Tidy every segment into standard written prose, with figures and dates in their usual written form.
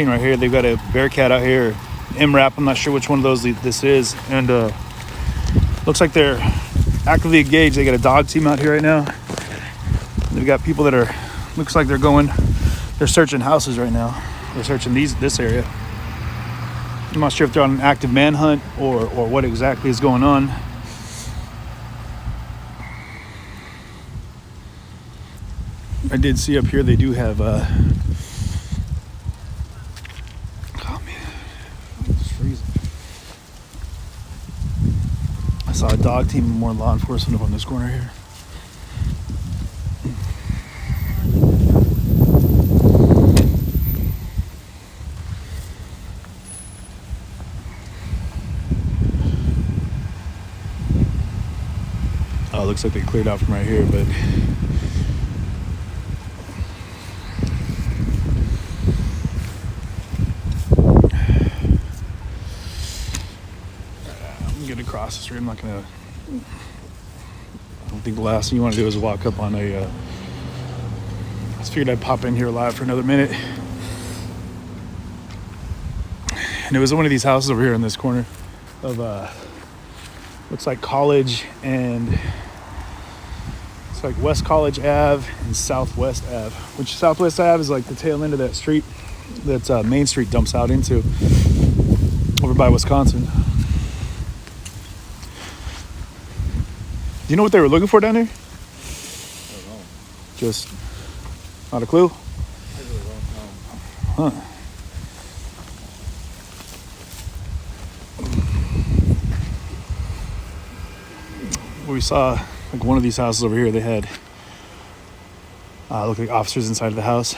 Right here, they've got a Bearcat out here, MRAP. I'm not sure which one of those this is, and looks like they're actively engaged. They got a dog team out here right now. They've got people that are, looks like they're searching houses right now. They're searching this area. I'm not sure if they're on an active manhunt or what exactly is going on. I did see up here they do have oh man, it's freezing. I saw a dog team and more law enforcement up on this corner here. Oh, it looks like they cleared out from right here, but I'm getting across the street. I don't think the last thing you want to do is walk up on I just figured I'd pop in here live for another minute. And it was one of these houses over here in this corner of looks like College and it's like West College Ave and Southwest Ave, which Southwest Ave is like the tail end of that street that Main Street dumps out into over by Wisconsin. Do you know what they were looking for down there? I don't know. Just not a clue? I really don't know. Huh. We saw like one of these houses over here, they had looked like officers inside of the house.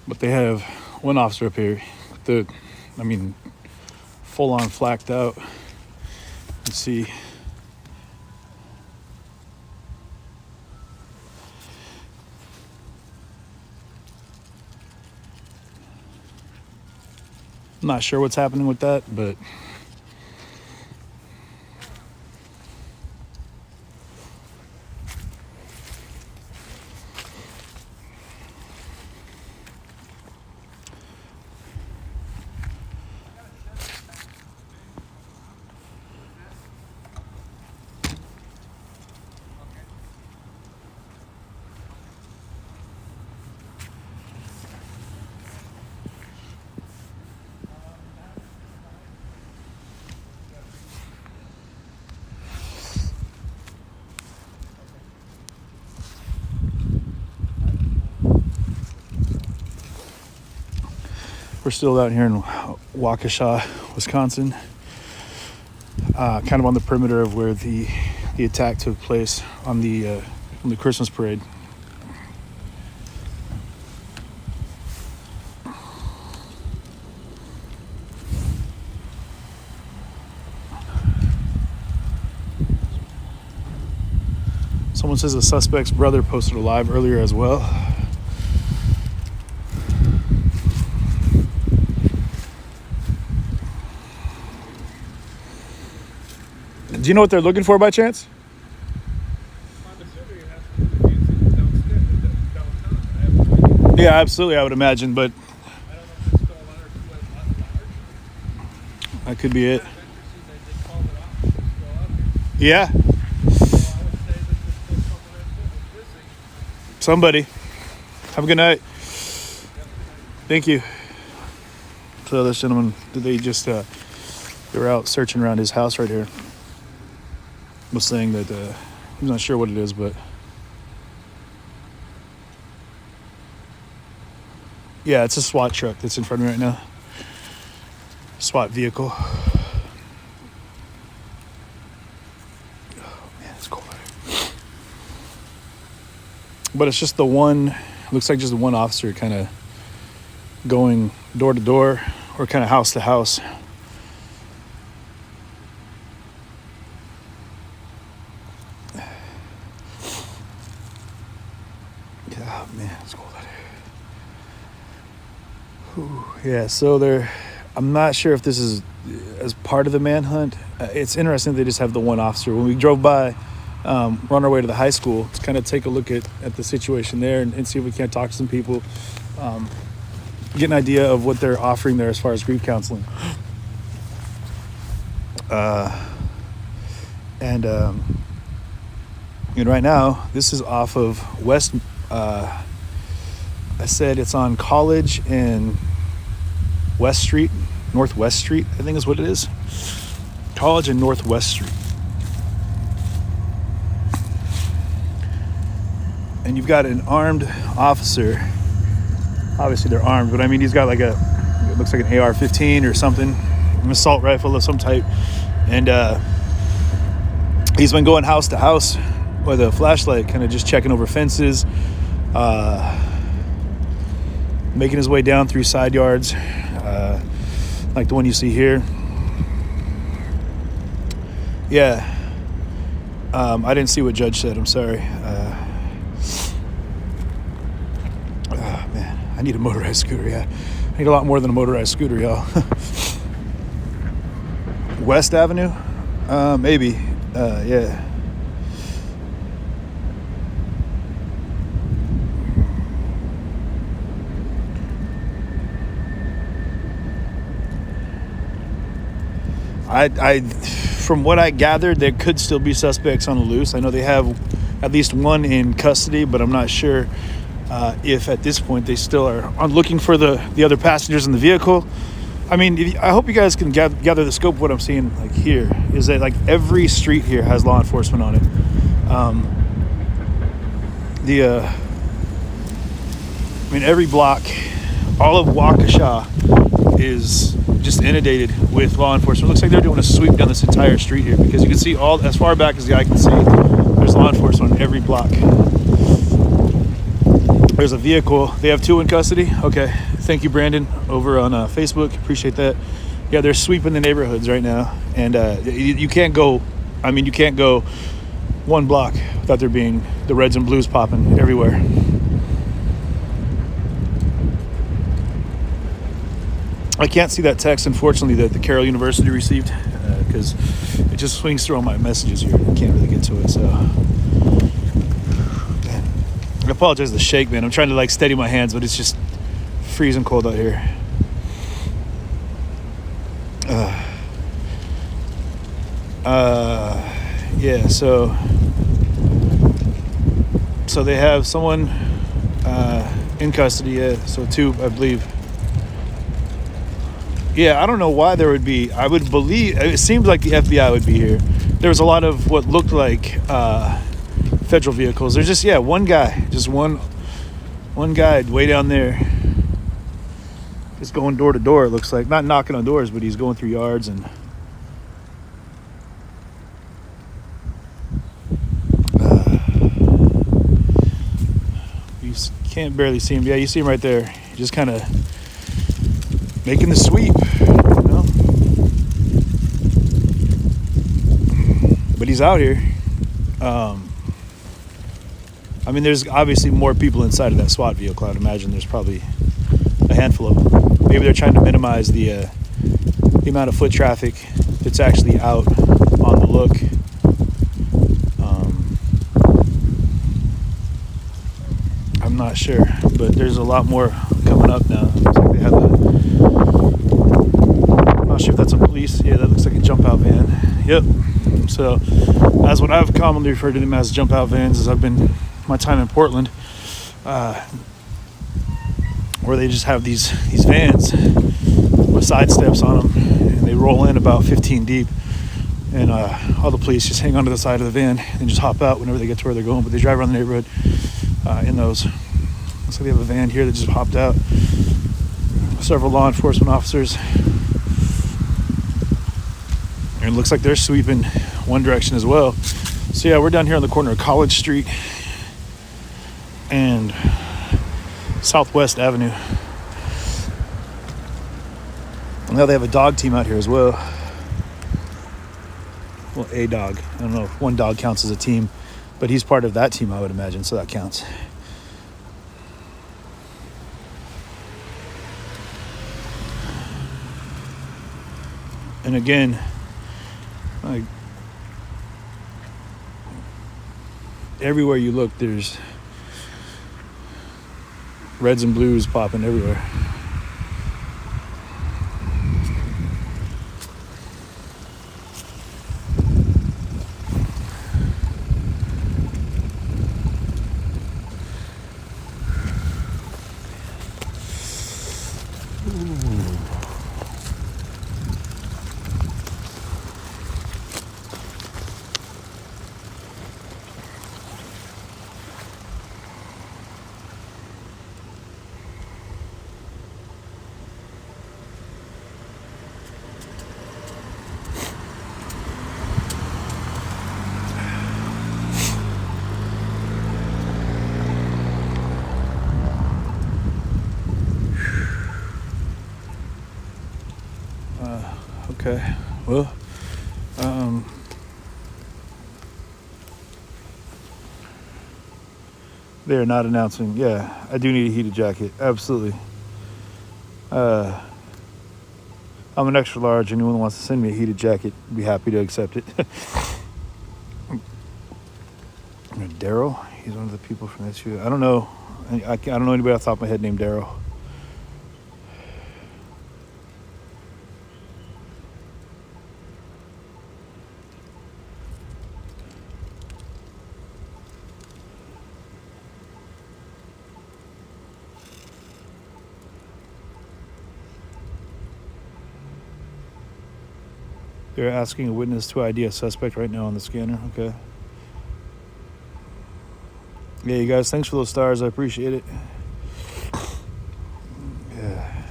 But they have one officer up here, full on flacked out. Let's see. I'm not sure what's happening with that, but we're still out here in Waukesha, Wisconsin, kind of on the perimeter of where the attack took place on the Christmas parade. Someone says the suspect's brother posted a live earlier as well. Do you know what they're looking for by chance? Yeah, absolutely, I would imagine, but that could be it. Yeah. Somebody. Have a good night. Thank you. So this gentleman, they were out searching around his house right here. Was saying that he's not sure what it is, but yeah, it's a SWAT truck that's in front of me right now. SWAT vehicle. Oh man, it's cold out here. But it's just the one. Looks like just the one officer kind of going door to door or kind of house to house. Oh man, it's cold out here. Whew. Yeah, so I'm not sure if this is as part of the manhunt. It's interesting they just have the one officer. When we drove by, we're on our way to the high school to kind of take a look at the situation there and see if we can't talk to some people, get an idea of what they're offering there as far as grief counseling. And right now, this is off of West. I said it's on College and West Street, Northwest Street, I think is what it is. College and Northwest Street. And you've got an armed officer. Obviously they're armed, but I mean, he's got like it looks like an AR-15 or something, an assault rifle of some type. And he's been going house to house with a flashlight, kind of just checking over fences, making his way down through side yards, like the one you see here. Yeah. I didn't see what Judge said. I'm sorry. Man, I need a motorized scooter. Yeah, I need a lot more than a motorized scooter, y'all. West Avenue, maybe. Yeah. I from what I gathered, there could still be suspects on the loose. I know they have at least one in custody, but I'm not sure if at this point they still are looking for the other passengers in the vehicle. I mean, I hope you guys can gather the scope of what I'm seeing like here is that like every street here has law enforcement on it. I mean, every block, all of Waukesha is just inundated with law enforcement. It looks like they're doing a sweep down this entire street here because you can see all as far back as the eye can see. There's law enforcement on every block. There's a vehicle. They have two in custody. Okay. Thank you, Brandon, over on Facebook. Appreciate that. Yeah, they're sweeping the neighborhoods right now. And you can't go, I mean, you can't go one block without there being the reds and blues popping everywhere. I can't see that text, unfortunately, that the Carroll University received because it just swings through all my messages here. I can't really get to it, so... I apologize for the shake, man. I'm trying to like steady my hands, but it's just freezing cold out here. Yeah, so they have someone in custody. Yeah, so two, I believe. Yeah, I don't know why there would be. I would believe it seems like the FBI would be here. There was a lot of what looked like federal vehicles. There's just one guy, just one guy way down there, just going door to door. It looks like not knocking on doors, but he's going through yards and. You can't barely see him. Yeah, you see him right there. Just kind of making the sweep, you know. But he's out here. I mean, there's obviously more people inside of that SWAT vehicle. I'd imagine there's probably a handful of them. Maybe they're trying to minimize the amount of foot traffic that's actually out on the look. I'm not sure, but there's a lot more coming up now. Looks like they have I'm not sure if that's a police. Yeah, that looks like a jump out van. Yep. So, as what I've commonly referred to them as jump out vans, as I've been my time in Portland, where they just have these vans with side steps on them, and they roll in about 15 deep, and all the police just hang onto the side of the van and just hop out whenever they get to where they're going. But they drive around the neighborhood in those. So they have a van here that just hopped out. Several law enforcement officers, and it looks like they're sweeping one direction as well. So yeah, we're down here on the corner of College Street and Southwest Avenue. Now they have a dog team out here as well. Well, a dog. I don't know if one dog counts as a team, but he's part of that team, I would imagine, so that counts. And again, like everywhere you look, there's reds and blues popping everywhere. Okay, well, they're not announcing. Yeah, I do need a heated jacket. Absolutely. I'm an extra large. Anyone who wants to send me a heated jacket, I'd be happy to accept it. Daryl, he's one of the people from that shoe. I don't know. I don't know anybody off the top of my head named Daryl. They're asking a witness to ID a suspect right now on the scanner. Okay. Yeah, you guys, thanks for those stars. I appreciate it. Yeah.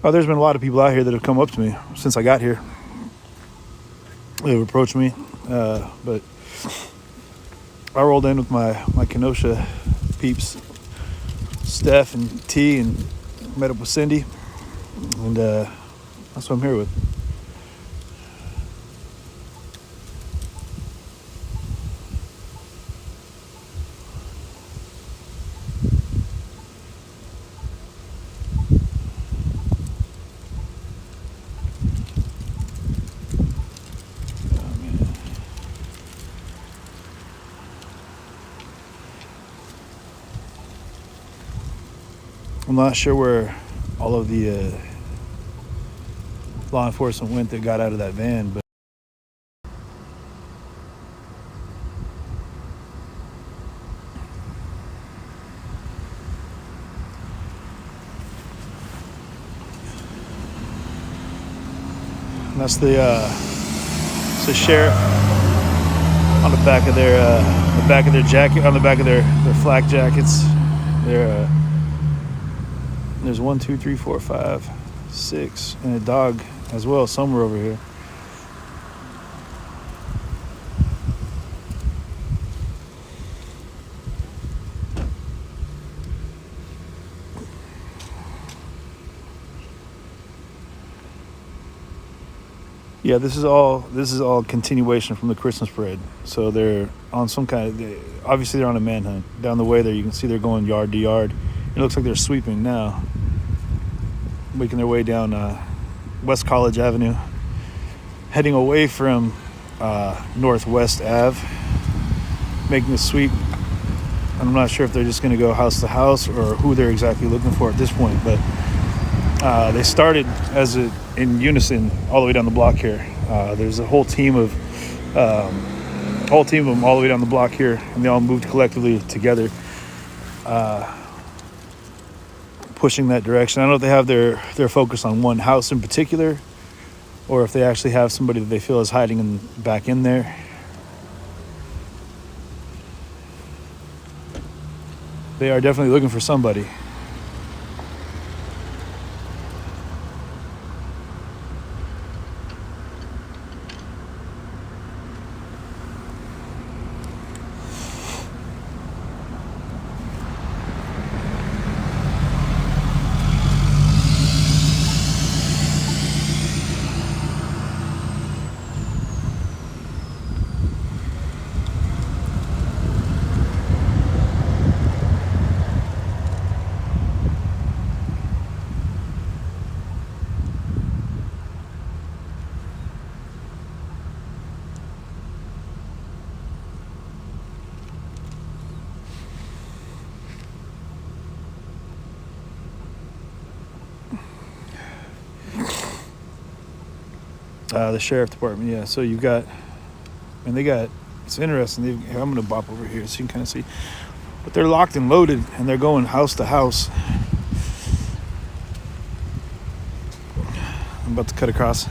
Oh, there's been a lot of people out here that have come up to me since I got here. They've approached me, but I rolled in with my Kenosha peeps, Steph and T, and met up with Cindy, and that's what I'm here with. I'm not sure where all of the law enforcement went that got out of that van, but that's the sheriff on the back of their jacket, on the back of their flak jackets. There's 1, 2, 3, 4, 5, 6, and a dog as well somewhere over here. Yeah, this is all continuation from the Christmas parade. So they're on some kind of, obviously they're on a manhunt. Down the way there, you can see they're going yard to yard. It looks like they're sweeping now, making their way down West College Avenue, heading away from Northwest Ave, making a sweep. I'm not sure if they're just going to go house to house or who they're exactly looking for at this point, but they started in unison all the way down the block here. There's a whole team of them all the way down the block here, and they all moved collectively together, pushing that direction. I don't know if they have their focus on one house in particular, or if they actually have somebody that they feel is hiding back in there. They are definitely looking for somebody. The sheriff department, yeah. So you've got, and they got, it's interesting. Here, I'm going to bop over here so you can kind of see. But they're locked and loaded, and they're going house to house. I'm about to cut across.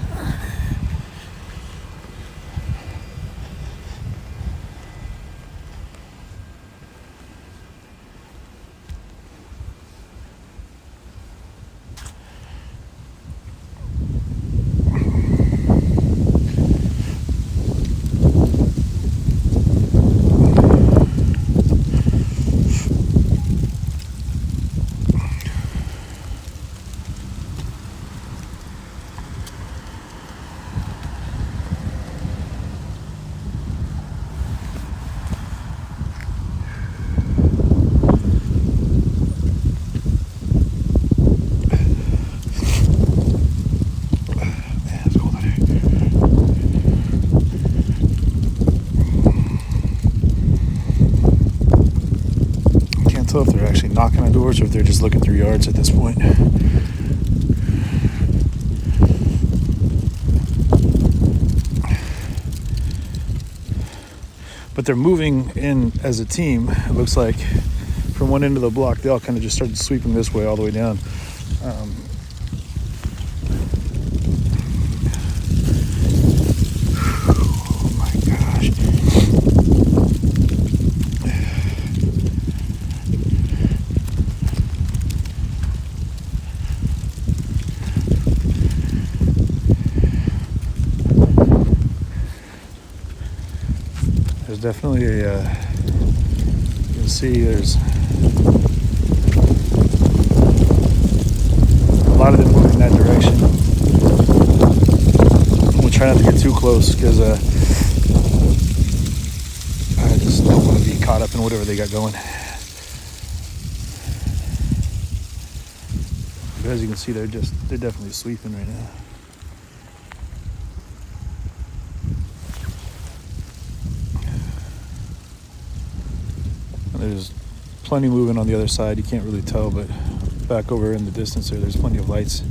If they're actually knocking on doors or if they're just looking through yards at this point. But they're moving in as a team. It looks like from one end of the block, they all kind of just started sweeping this way all the way down. Oh my gosh. There's definitely a, you can see there's a lot of them moving in that direction. We'll try not to get too close because I just don't want to be caught up in whatever they got going. But as you can see, they're definitely sweeping right now. There's plenty moving on the other side. You can't really tell, but back over in the distance there's plenty of lights.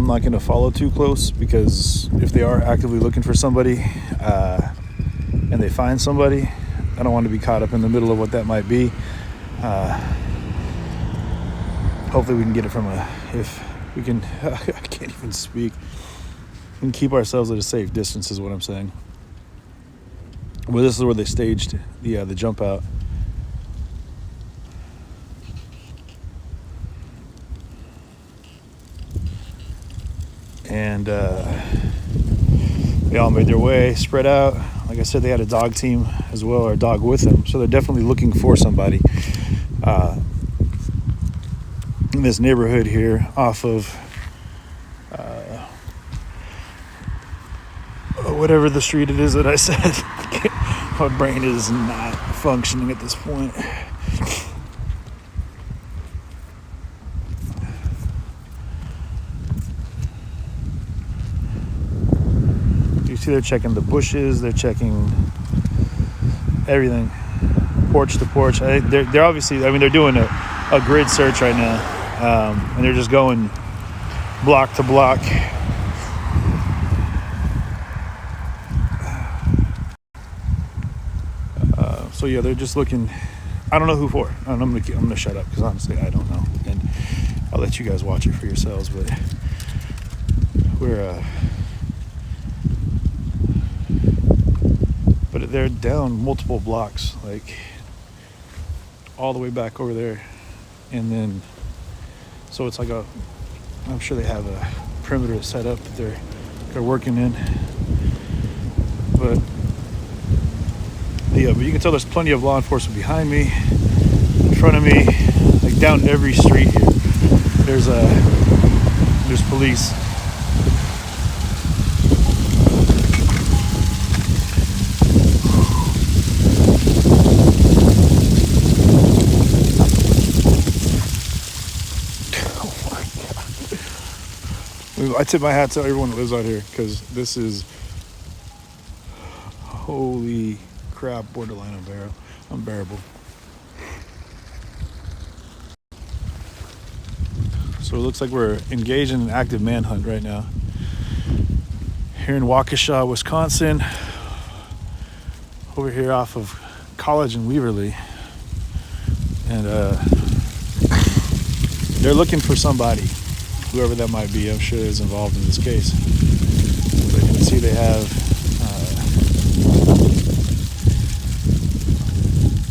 Not going to follow too close because if they are actively looking for somebody and they find somebody, I don't want to be caught up in the middle of what that might be. Hopefully we can get it from if we can, I can't even speak, we can keep ourselves at a safe distance is what I'm saying. Well, this is where they staged the jump out. And they all made their way, spread out. Like I said, they had a dog team as well, or a dog with them. So they're definitely looking for somebody in this neighborhood here off of whatever the street it is that I said. My brain is not functioning at this point. See, they're checking the bushes, they're checking everything, porch to porch. They're obviously, I mean, they're doing a grid search right now, and they're just going block to block. So yeah, they're just looking. I don't know who for. I'm gonna shut up because honestly, I don't know, and I'll let you guys watch it for yourselves. But but they're down multiple blocks, like all the way back over there, and then so it's like I'm sure they have a perimeter set up that they're working in, but you can tell there's plenty of law enforcement behind me, in front of me, like down every street here. There's police. I tip my hat to everyone that lives out here, because this is, holy crap, borderline unbearable. So it looks like we're engaged in an active manhunt right now here in Waukesha, Wisconsin, over here off of College and Weaverly. And they're looking for somebody, whoever that might be. I'm sure is involved in this case. But you can see they have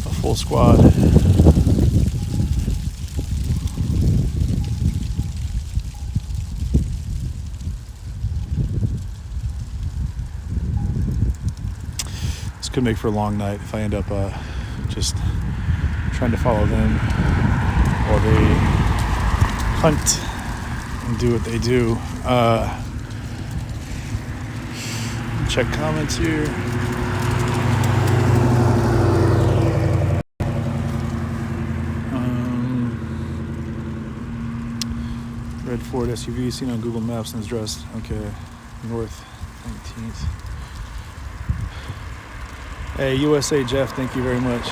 a full squad. This could make for a long night if I end up just trying to follow them while they hunt and do what they do. Check comments here. Red Ford SUV seen on Google Maps and is dressed. Okay, north 19th. Hey, USA Jeff, thank you very much.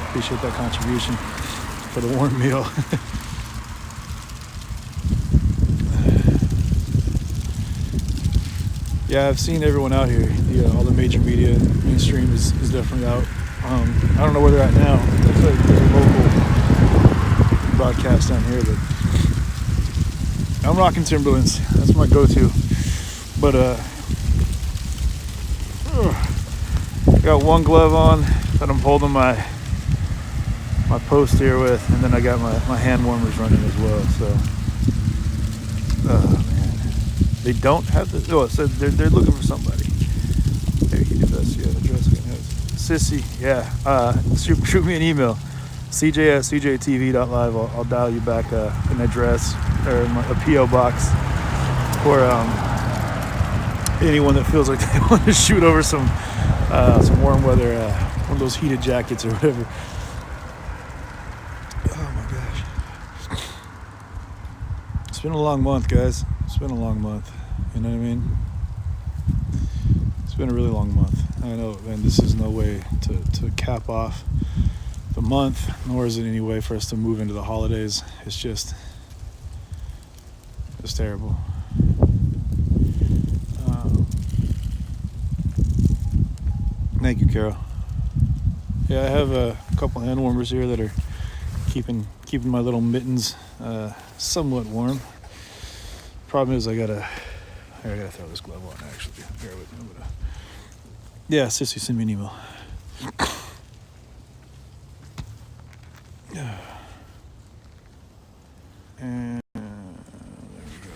Appreciate that contribution for the warm meal. Yeah, I've seen everyone out here. Yeah, all the major media, mainstream is definitely out. I don't know where they're at now. There's a local broadcast down here, but I'm rocking Timberlands. That's my go-to. But got one glove on that I'm holding my post here with, and then I got my hand warmers running as well. So, man, they don't have the. Oh, it said they're looking for somebody. Maybe he did this. Yeah, address Sissy. Yeah, shoot me an email. CJ@cjtv.live. I'll dial you back an address or a PO box for anyone that feels like they want to shoot over some warm weather, one of those heated jackets or whatever. Oh my gosh. It's been a long month, guys. It's been a long month. You know what I mean? It's been a really long month. I know, and this is no way to cap off the month, nor is it any way for us to move into the holidays. It's terrible. Thank you, Carol. Yeah, I have a couple hand warmers here that are keeping my little mittens somewhat warm. Problem is I gotta throw this glove on, actually. Bear with me. Yeah, Sissy, send me an email. And there we go.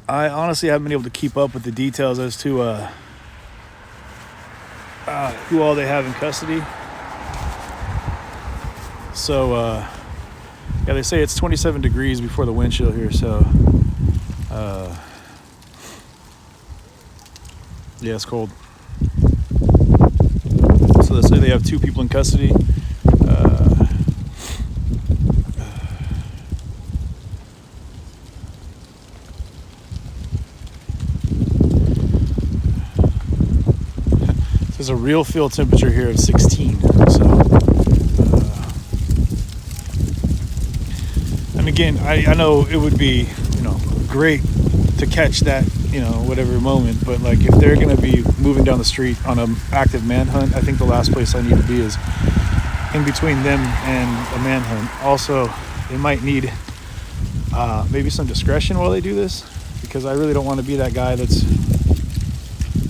I honestly haven't been able to keep up with the details as to who all they have in custody. So, yeah, they say it's 27 degrees before the wind chill here, so, yeah, it's cold. So they say they have 2 people in custody. There's a real field temperature here of 16. So, and again, I know it would be, great to catch that, whatever moment. But like, if they're going to be moving down the street on an active manhunt, I think the last place I need to be is in between them and a manhunt. Also, they might need maybe some discretion while they do this, because I really don't want to be that guy that's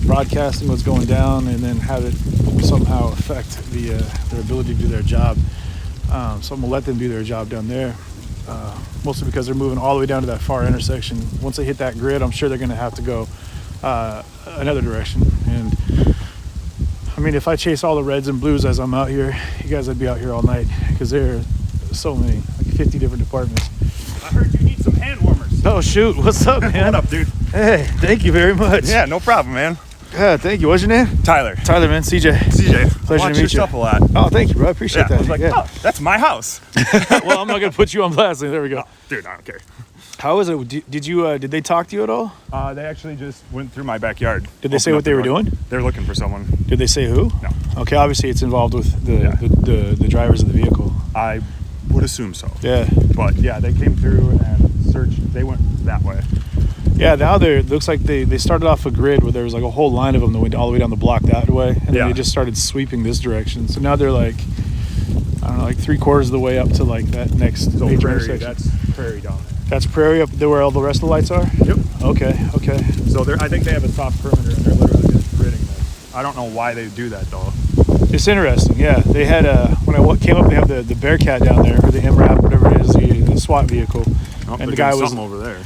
broadcasting what's going down and then have it somehow affect their ability to do their job. So I'm gonna let them do their job down there, mostly because they're moving all the way down to that far intersection. Once they hit that grid, I'm sure they're gonna have to go another direction. And I mean, if I chase all the reds and blues as I'm out here, you guys, I'd be out here all night, because there are so many, like 50 different departments. I heard you need some hand warmers. Oh shoot, what's up, man? What up, dude? Hey, thank you very much. Yeah, no problem, man. Yeah, thank you. What's your name? Tyler, man. CJ. Pleasure to meet your you. stuff a lot. Oh, thank you, bro. I appreciate Yeah, that. I was like, oh, that's my house. Well, I'm not gonna put you on blast. There we go. Oh, dude, I don't care. How is it? Did they talk to you at all? They actually just went through my backyard. Did they say Opened what up they the were door. doing? They're looking for someone. Did they say who? No. Okay, obviously it's involved with the, Yeah. the drivers of the vehicle. I would assume so. Yeah. But yeah, they came through and searched. They went that way. Yeah, now it looks like they started off a grid where there was like a whole line of them that went all the way down the block that way, and then Yeah. they just started sweeping this direction. So now they're like, I don't know, like 3/4 of the way up to like that next So major prairie, intersection. that's prairie down there. That's Prairie up there where all the rest of the lights are? Yep. Okay. So I think they have a soft perimeter and they're literally just gridding this. I don't know why they do that though. It's interesting, yeah. They had, when I came up, they have the Bearcat down there, or the MRAP, whatever it is, the SWAT vehicle. Oh, And they're the guy doing was, something over there.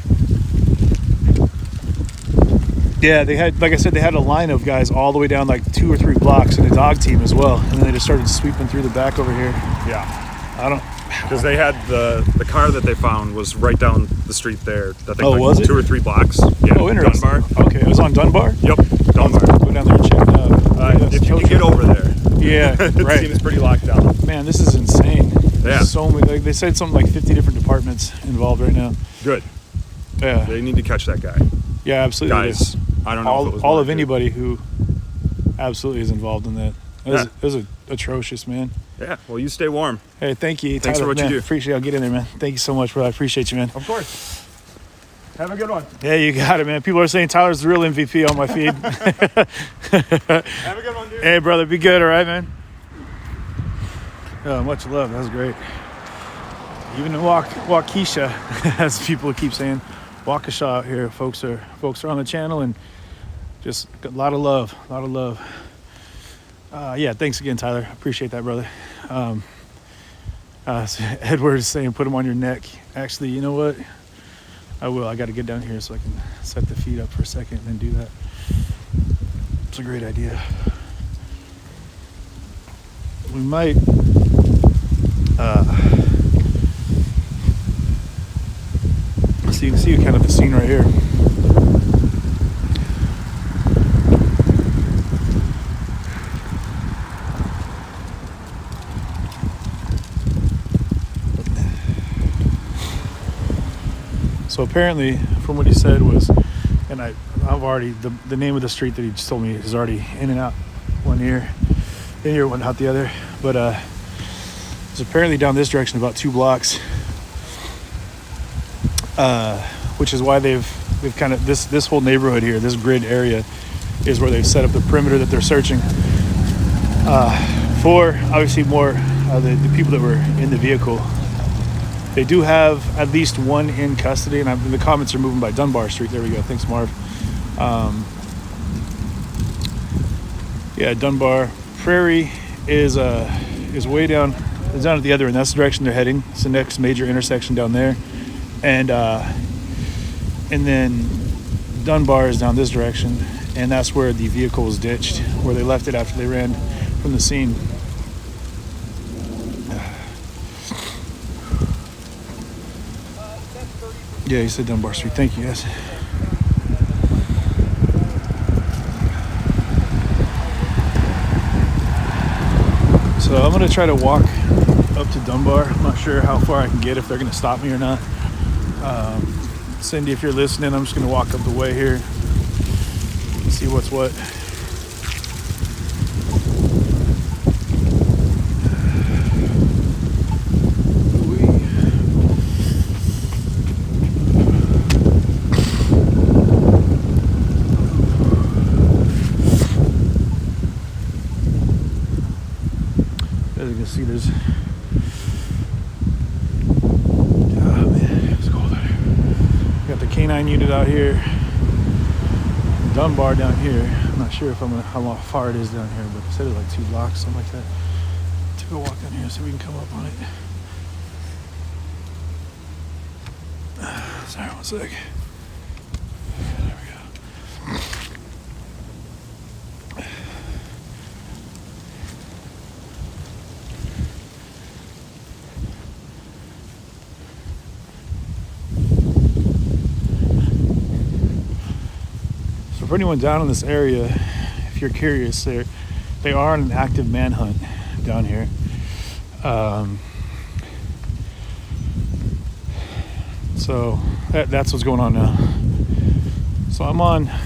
yeah, they had, like I said, they had a line of guys all the way down like 2 or 3 blocks, and a dog team as well. And then they just started sweeping through the back over here. Yeah. I don't, Because they had the car that they found was right down the street there. I think Oh, like was it? 2 or 3 blocks. Yeah, oh, interesting. Dunbar. Okay, it was on Dunbar? Yep, Dunbar. Go down there and check it out. If you can get over there. Yeah, It right. seems pretty locked down. Man, this is insane. Yeah. So many, like, they said something like 50 different departments involved right now. Good. Yeah. They need to catch that guy. Yeah, absolutely. Guys, I don't know if it was all one of or two. anybody who absolutely is involved in that. Yeah. It was atrocious, man. Yeah, well, you stay warm. Hey, thank you. Thanks for Tyler, what you man. do. Appreciate it. I'll get in there, man. Thank you so much, bro. I appreciate you, man. Of course. Have a good one. Yeah, you got it, man. People are saying Tyler's the real MVP on my feed. Have a good one, dude. Hey, brother, be good, all right, man? Oh, much love. That was great. Even in Waukesha, as people keep saying, Waukesha out here, folks are on the channel, and just a lot of love. Yeah, thanks again, Tyler. Appreciate that, brother. So Edward is saying put him on your neck. Actually, you know what? I will. I got to get down here so I can set the feet up for a second and then do that. It's a great idea. We might so you can see kind of the scene right here. So apparently, from what he said was, and I've already, the name of the street that he just told me is already in and out one ear, one out the other. But it's apparently down this direction about 2 blocks, which is why they've kind of, this whole neighborhood here, this grid area, is where they've set up the perimeter that they're searching for. Obviously, more the people that were in the vehicle. They do have at least one in custody, and the comments are moving by Dunbar Street. There we go. Thanks, Marv. Yeah, Dunbar. Prairie is way down. It's down at the other end. That's the direction they're heading. It's the next major intersection down there, and then Dunbar is down this direction, and that's where the vehicle was ditched, where they left it after they ran from the scene. Yeah, you said Dunbar Street. Thank you, guys. So I'm gonna try to walk up to Dunbar. I'm not sure how far I can get, if they're gonna stop me or not. Cindy, if you're listening, I'm just gonna walk up the way here, see what's what. As you can see, there's, oh man, it's cold out here. We got the K9 unit out here, Dunbar down here. I'm not sure if how far it is down here, but it said it's like 2 blocks, something like that. Took a walk down here so we can come up on it. Sorry, one sec. There we go. So for anyone down in this area, if you're curious, they are on an active manhunt down here. So that's what's going on now. So I'm on, I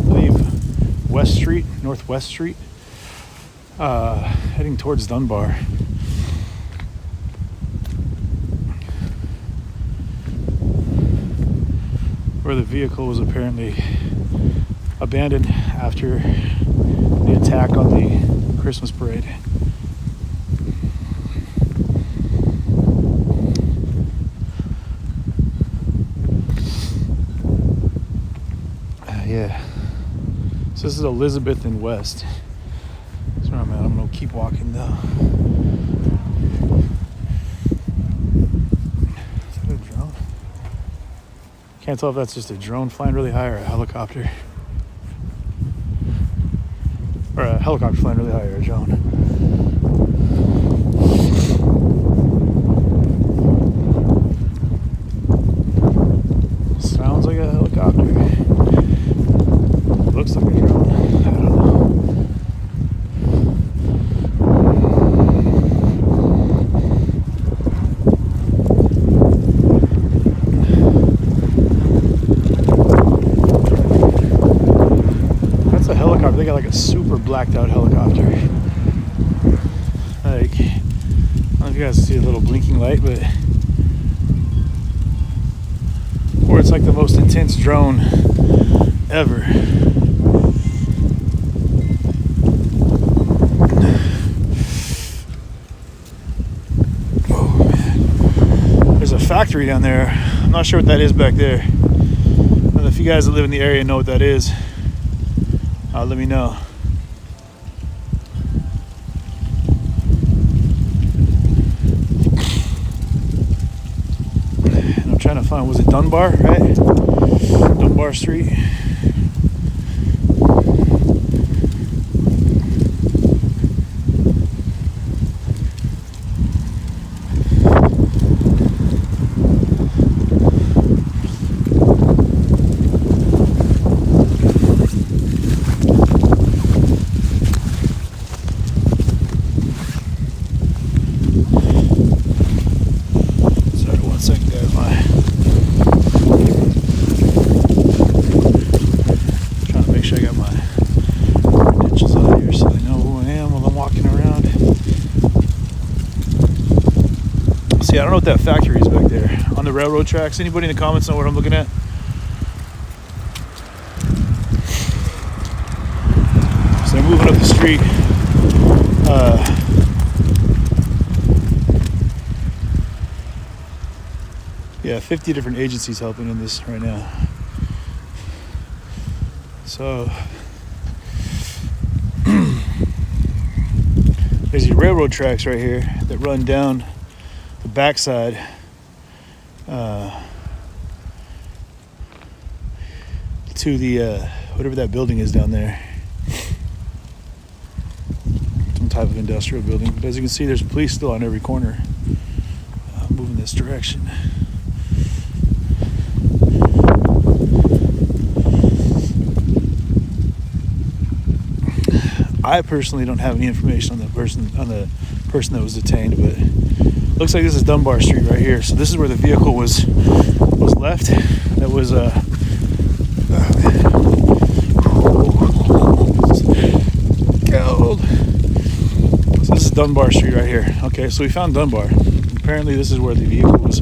believe, Northwest Street, heading towards Dunbar. Where the vehicle was apparently abandoned after the attack on the Christmas parade. Yeah. So this is Elizabeth and West. That's where I'm at. I'm gonna keep walking though. Is that a drone? Can't tell if that's just a drone flying really high or a helicopter. Or a helicopter flying really high or a drone. Sounds like a helicopter. Looks like a drone. I don't know. That's a helicopter. They got like a super blacked out helicopter. Like, I don't know if you guys see a little blinking light, but or it's like the most intense drone ever. Oh man, there's a factory down there. I'm not sure what that is back there. I don't know if you guys that live in the area know what that is. Let me know. And I'm trying to find, was it Dunbar, right? Dunbar Street. Sorry, 1 second, guys. Trying to make sure I got my credentials out here so I know who I am while I'm walking around. See, I don't know what that factory is back there on the railroad tracks. Anybody in the comments know what I'm looking at? So I'm moving up the street. Yeah, 50 different agencies helping in this right now. So there's these railroad tracks right here that run down the backside to the whatever that building is down there. Some type of industrial building. But as you can see, there's police still on every corner moving this direction. I personally don't have any information on the person that was detained, but looks like this is Dunbar Street right here. So this is where the vehicle was left. That was cold. So this is Dunbar Street right here. Okay, so we found Dunbar. Apparently this is where the vehicle was.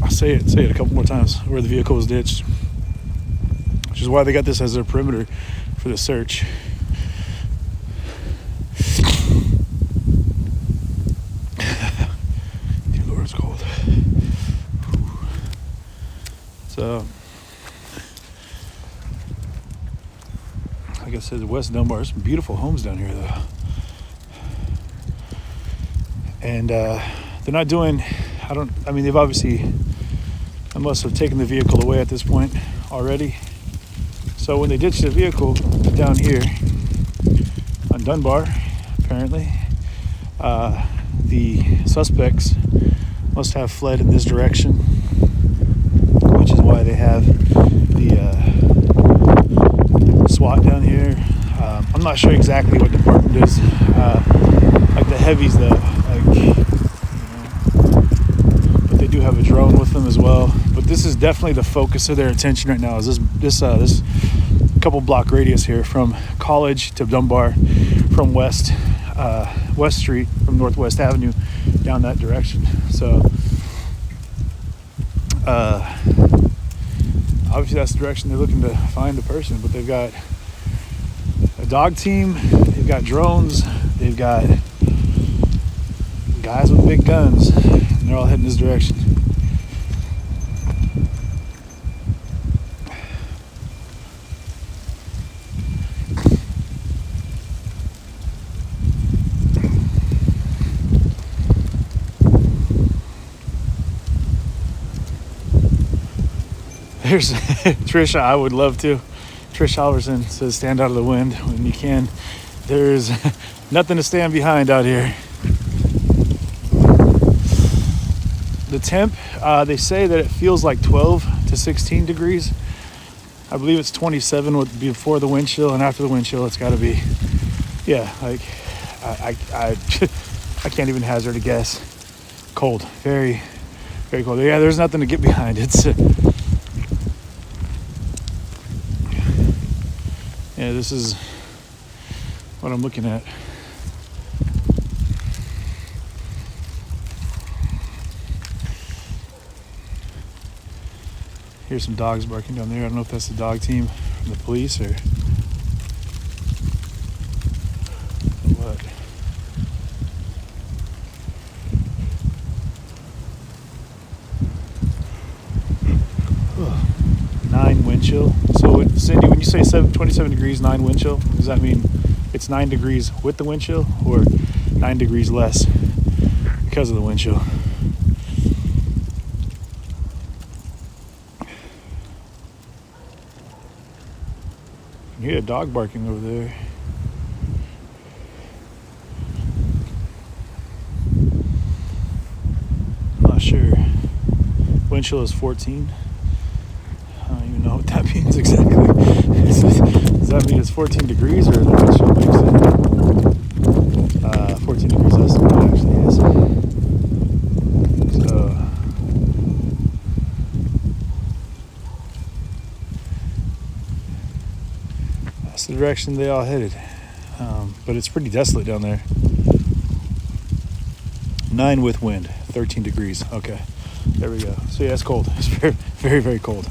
I'll say it a couple more times. Where the vehicle was ditched, which is why they got this as their perimeter for the search. Dear Lord, it's cold. So, like I said, West Dunbar, some beautiful homes down here, though. And they're not doing. They've obviously. I must have taken the vehicle away at this point already. So when they ditched the vehicle down here on Dunbar, apparently, the suspects must have fled in this direction, which is why they have the SWAT down here. I'm not sure exactly what department it is. Like the heavies, though. But they do have a drone with them as well. this is definitely the focus of their attention right now. Is this couple block radius here from College to Dunbar, from West Street, from Northwest Avenue down that direction. So obviously that's the direction they're looking to find the person. But they've got a dog team, they've got drones, they've got guys with big guns, and they're all heading this direction. There's Trisha, I would love to. Trish Halverson says stand out of the wind when you can. There's nothing to stand behind out here. The temp, they say that it feels like 12 to 16 degrees. I believe it's 27 before the wind chill, and after the wind chill, it's got to be, yeah, like, I can't even hazard a guess. Cold, very, very cold. Yeah, there's nothing to get behind. It's, yeah, this is what I'm looking at. Here's some dogs barking down there. I don't know if that's the dog team from the police or what. Ugh. 9 wind chill. So, Cindy, when you say 27 degrees, 9 wind chill, does that mean it's 9 degrees with the wind chill or 9 degrees less because of the wind chill? You hear a dog barking over there. I'm not sure. Wind chill is 14. I don't even know what that means exactly. Does that mean it's 14 degrees or the wind chill makes it 14 degrees less than what it actually is? So that's the direction they all headed. But it's pretty desolate down there. 9 with wind, 13 degrees. Okay, there we go. So yeah, it's cold. It's very, very, very cold.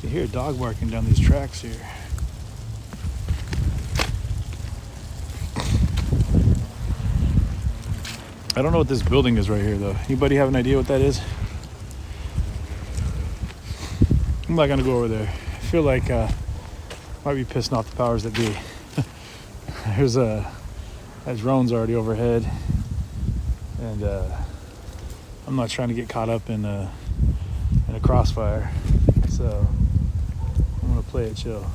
You hear a dog barking down these tracks here. I don't know what this building is right here, though. Anybody have an idea what that is? I'm not gonna go over there. I feel like might be pissing off the powers that be. There's that drone's already overhead, and I'm not trying to get caught up in a crossfire, so I'm gonna play it chill.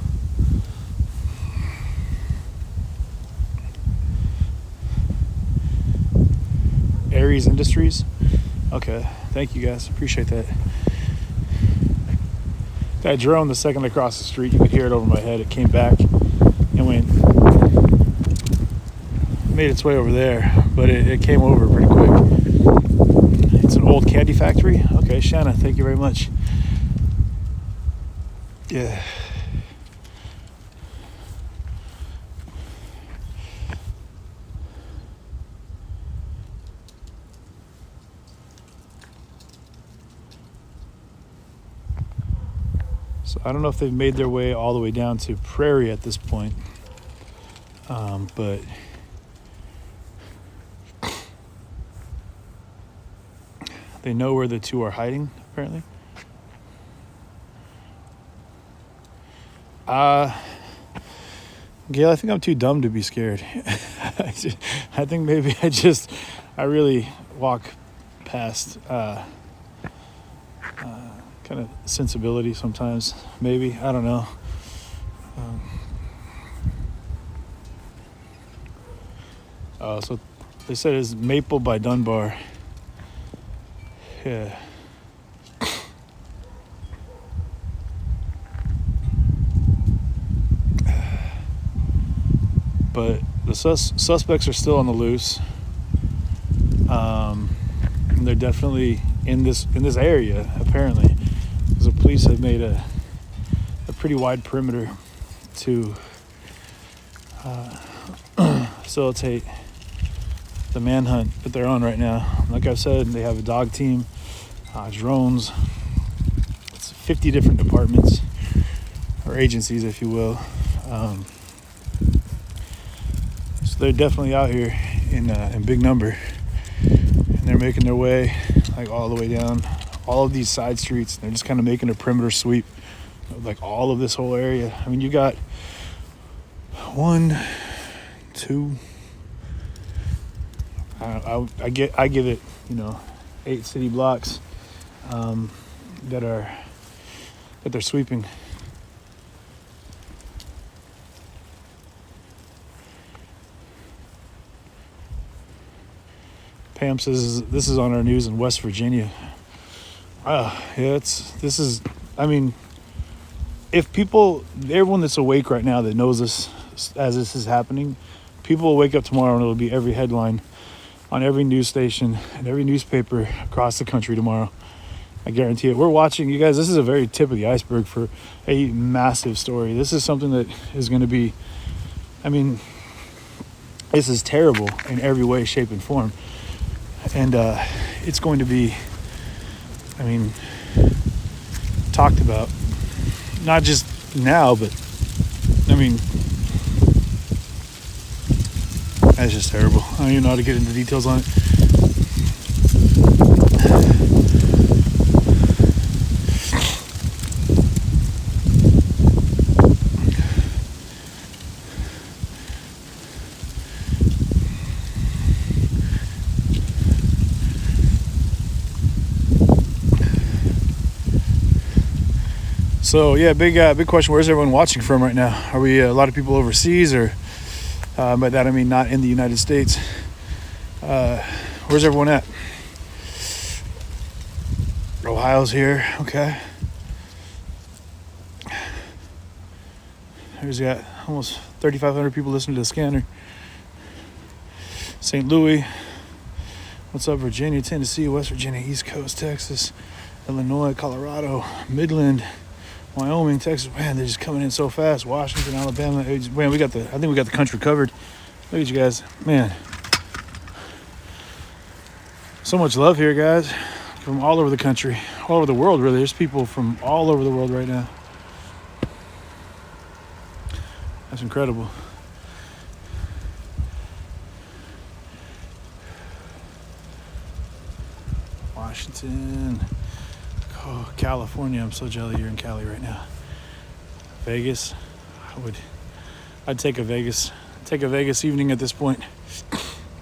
Aries Industries. Okay, thank you guys. Appreciate that. That drone, the second across the street, you could hear it over my head. It came back and made its way over there, but it came over pretty quick. It's an old candy factory. Okay, Shanna, thank you very much. Yeah. So I don't know if they've made their way all the way down to Prairie at this point, but they know where the two are hiding, apparently. Gail, I think I'm too dumb to be scared. I think maybe I really walk past kind of sensibility sometimes, maybe. I don't know. So they said it's Maple by Dunbar. Yeah. but the suspects are still on the loose. And they're definitely in this area, apparently, because the police have made a pretty wide perimeter to facilitate the manhunt that they're on right now. Like I've said, they have a dog team, drones. It's 50 different departments or agencies, if you will. So they're definitely out here in big number, and they're making their way like all the way down all of these side streets. They're just kind of making a perimeter sweep of like all of this whole area. I mean, you got 1, 2. I give it, 8 city blocks that they're sweeping. Pam says this is on our news in West Virginia. If everyone that's awake right now that knows this as this is happening, people will wake up tomorrow and it'll be every headline on every news station and every newspaper across the country tomorrow. I guarantee it. We're watching, you guys, this is a very tip of the iceberg for a massive story. This is something that is going to be, this is terrible in every way, shape, and form. And it's going to be, talked about, not just now, but, that's just terrible. I don't even know how to get into details on it. So yeah, big question. Where's everyone watching from right now? Are we a lot of people overseas, or by that I mean not in the United States? Where's everyone at? Ohio's here. Okay. There's got almost 3,500 people listening to the scanner. St. Louis. What's up, Virginia, Tennessee, West Virginia, East Coast, Texas, Illinois, Colorado, Midland, Wyoming, Texas. Man, they're just coming in so fast. Washington, Alabama. Man, I think we got the country covered. Look at you guys. Man. So much love here, guys. From all over the country. All over the world, really. There's people from all over the world right now. That's incredible. Washington. Oh, California. I'm so jelly you're in Cali right now. Vegas. I'd take a Vegas evening at this point.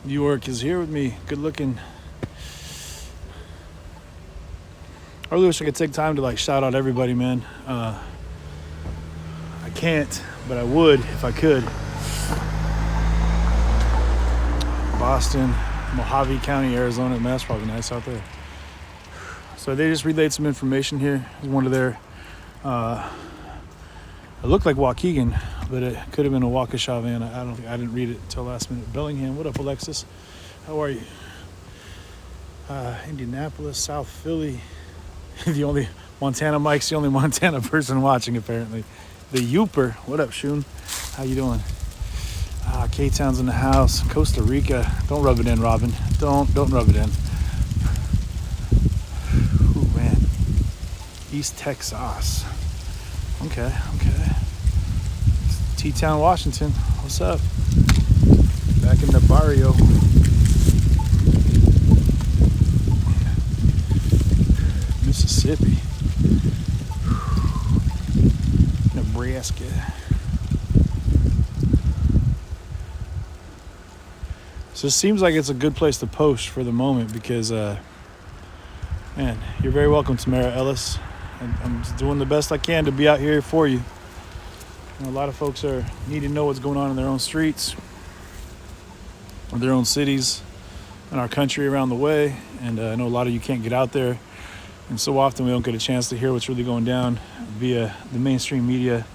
New York is here with me. Good looking. I really wish I could take time to shout out everybody, man. I can't, but I would if I could. Boston, Mojave County, Arizona. Man, that's probably nice out there. So they just relayed some information here. One of their, it looked like Waukegan, but it could have been a Waukesha van. I didn't read it until last minute. Bellingham, what up, Alexis? How are you? Indianapolis, South Philly. The only Montana Mike's the only Montana person watching, apparently. The Youper, what up, Shun? How you doing? K-Town's in the house. Costa Rica. Don't rub it in, Robin. Don't rub it in. Ooh, man. East Texas. Okay. T-Town, Washington. What's up? Back in the barrio. Mississippi. Nebraska. So it seems like it's a good place to post for the moment because, man, you're very welcome, Tamara Ellis. I'm just doing the best I can to be out here for you. A lot of folks need to know what's going on in their own streets, or their own cities, in our country around the way. And I know a lot of you can't get out there. And so often we don't get a chance to hear what's really going down via the mainstream media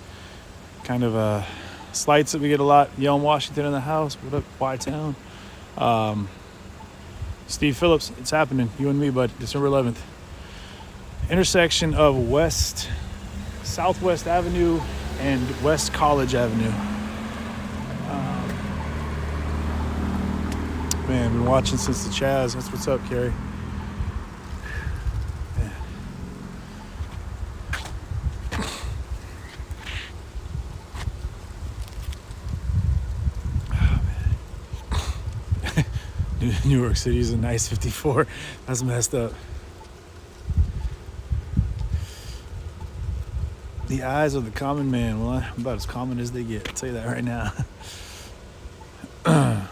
kind of Slights that we get a lot. Yelm Washington in the house. What up, Y-Town? Steve Phillips, it's happening. You and me, bud. December 11th. Intersection of Southwest Avenue and West College Avenue. Man, been watching since the Chaz. That's what's up, Carrie. Man. Oh, man. New York City's a nice 54. That's messed up. The eyes of the common man. Well, I'm about as common as they get. I'll tell you that right now.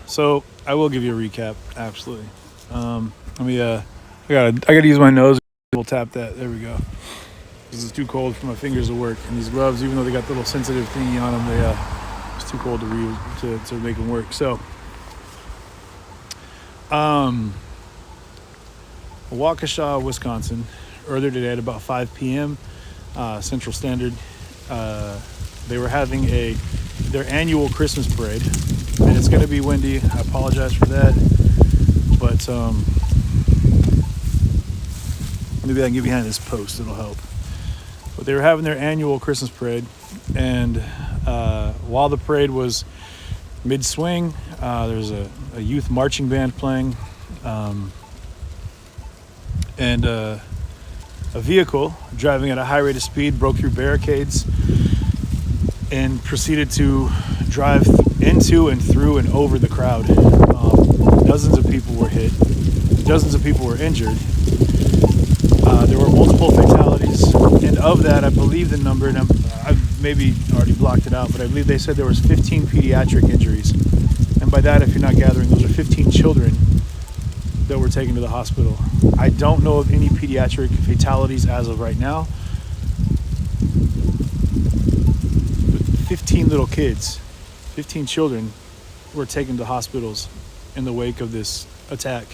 So I will give you a recap. Absolutely. I gotta use my nose. We'll tap that. There we go. Because it's too cold for my fingers to work. And these gloves, even though they got the little sensitive thingy on them, it's too cold to make them work. So, Waukesha, Wisconsin, earlier today at about 5 p.m. Central Standard, they were having their annual Christmas parade, and it's going to be windy. I apologize for that, but maybe I can get behind this post. It'll help. But they were having their annual Christmas parade, and while the parade was mid-swing, there was a youth marching band playing, and a vehicle driving at a high rate of speed broke through barricades and proceeded to drive into and through and over the crowd. Dozens of people were hit. Dozens of people were injured. There were multiple fatalities, and of that, I believe the number, and I've maybe already blocked it out, but I believe they said there was 15 pediatric injuries. And by that, if you're not gathering, those are 15 children that were taken to the hospital. I don't know of any pediatric fatalities as of right now. 15 little kids, 15 children were taken to hospitals in the wake of this attack.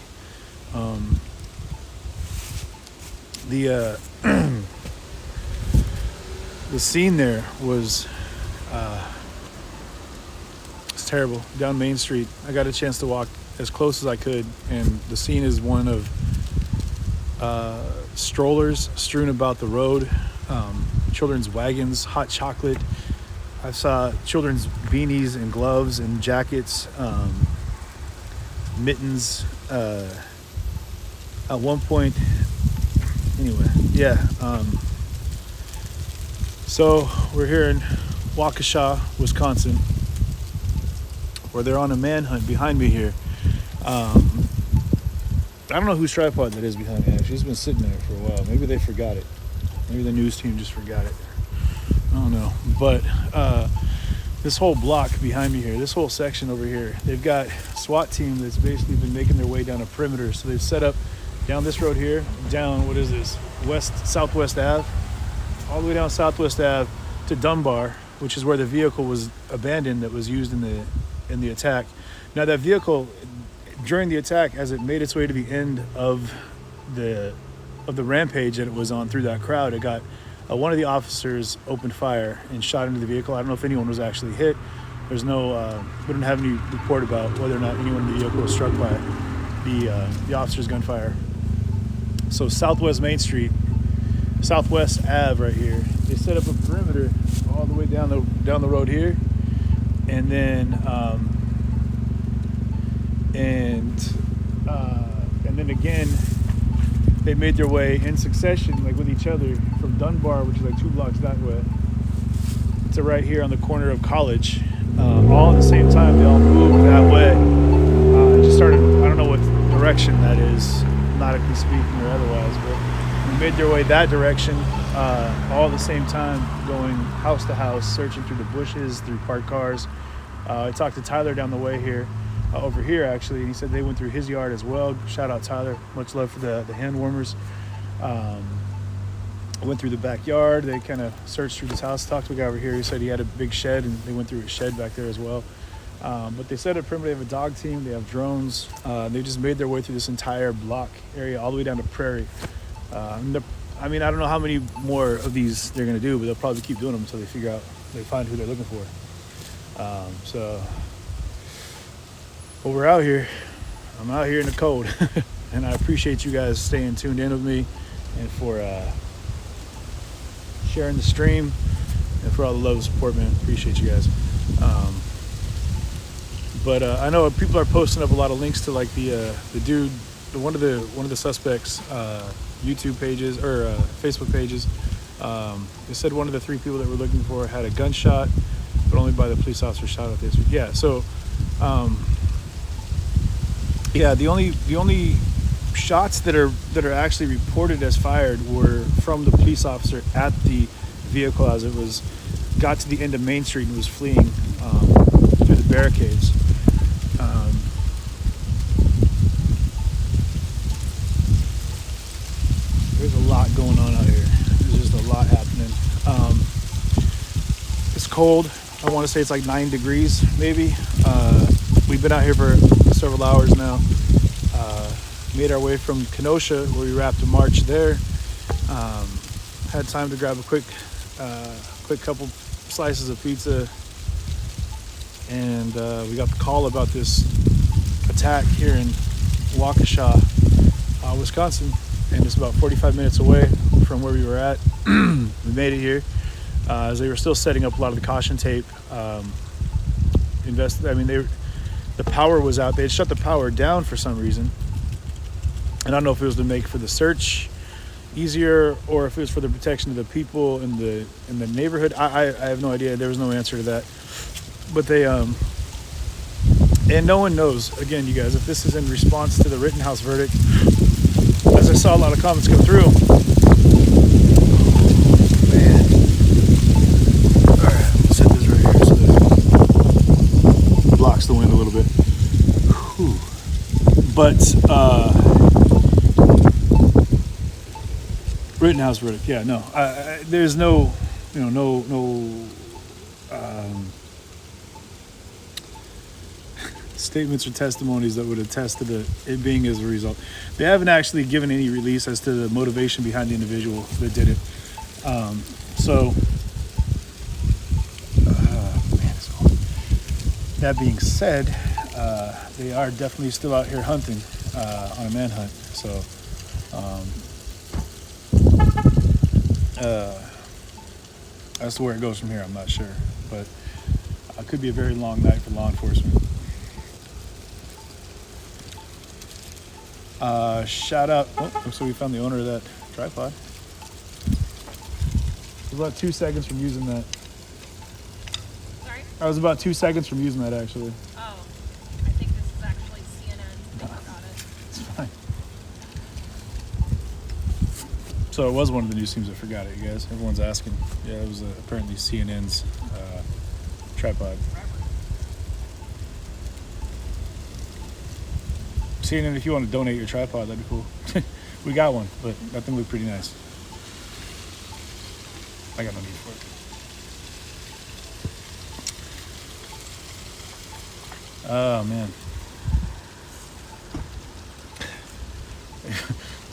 The scene there was it's terrible. Down Main Street, I got a chance to walk as close as I could, and the scene is one of strollers strewn about the road, children's wagons, hot chocolate. I saw children's beanies and gloves and jackets, mittens. At one point, anyway, yeah. So we're here in Waukesha, Wisconsin, where they're on a manhunt behind me here. I don't know whose tripod that is behind me, actually. It's been sitting there for a while. Maybe they forgot it. Maybe the news team just forgot it. I don't know. But this whole block behind me here, this whole section over here, they've got a SWAT team that's basically been making their way down a perimeter. So they've set up down this road here, down, what is this, Southwest Ave, all the way down Southwest Ave to Dunbar, which is where the vehicle was abandoned that was used in the attack. Now that vehicle, during the attack, as it made its way to the end of the rampage that it was on through that crowd, it got one of the officers opened fire and shot into the vehicle. I don't know if anyone was actually hit. There's no, we didn't have any report about whether or not anyone in the vehicle was struck by the officer's gunfire. So Southwest Main Street, Southwest Ave right here, they set up a perimeter all the way down the road here, and then again they made their way in succession, like with each other, from Dunbar, which is like 2 blocks that way, to right here on the corner of College. All at the same time, they all moved that way. Just started, I don't know what direction that is, nautically speaking or otherwise, but they made their way that direction, all at the same time, going house to house, searching through the bushes, through parked cars. I talked to Tyler down the way here, over here actually, and he said they went through his yard as well. Shout out Tyler, much love for the hand warmers. Went through the backyard. They kind of searched through this house. Talked to a guy over here. He said he had a big shed, and they went through his shed back there as well. But they set up perimeter. They have a dog team. They have drones. They just made their way through this entire block area all the way down to Prairie. I mean, I don't know how many more of these they're going to do, but they'll probably keep doing them until they find who they're looking for. So, well, we're out here. I'm out here in the cold, and I appreciate you guys staying tuned in with me, and for sharing the stream, and for all the love and support, man. Appreciate you guys. But I know people are posting up a lot of links to like the dude, one of the suspects' YouTube pages or Facebook pages. They said one of the 3 people that we're looking for had a gunshot, but only by the police officer shot at this. Yeah, so yeah, the only shots that are actually reported as fired were from the police officer at the vehicle as it got to the end of Main Street and was fleeing through the barricades. There's a lot going on out here. There's just a lot happening. It's cold. I want to say it's like 9 degrees, maybe. We've been out here for several hours now. Made our way from Kenosha, where we wrapped a march there. Had time to grab a quick couple slices of pizza, and we got the call about this attack here in Waukesha, Wisconsin, and it's about 45 minutes away from where we were at. We made it here as they were still setting up a lot of the caution tape. The power was out. They had shut the power down for some reason. And I don't know if it was to make for the search easier or if it was for the protection of the people in the neighborhood. I have no idea. There was no answer to that. But they and no one knows, again, you guys, if this is in response to the Rittenhouse verdict. As I saw a lot of comments come through. Man. Alright, I'll set this right here so that it blocks the wind a little bit. Whew. But Rittenhouse verdict, yeah, no. There's no, statements or testimonies that would attest to it being as a result. They haven't actually given any release as to the motivation behind the individual that did it. Man, it's cold. That being said, they are definitely still out here hunting on a manhunt. So, as to where it goes from here, I'm not sure. But it could be a very long night for law enforcement. Shout out. Oh, looks like we found the owner of that tripod. I was about 2 seconds from using that. Sorry? I was about 2 seconds from using that, actually. Oh, I think this is actually CNN. I got it. It's fine. So it was one of the news teams that forgot it, you guys. Everyone's asking. Yeah, it was apparently CNN's tripod. CNN, if you want to donate your tripod, that'd be cool. We got one, but that thing looked pretty nice. I got no need for it. Oh, man.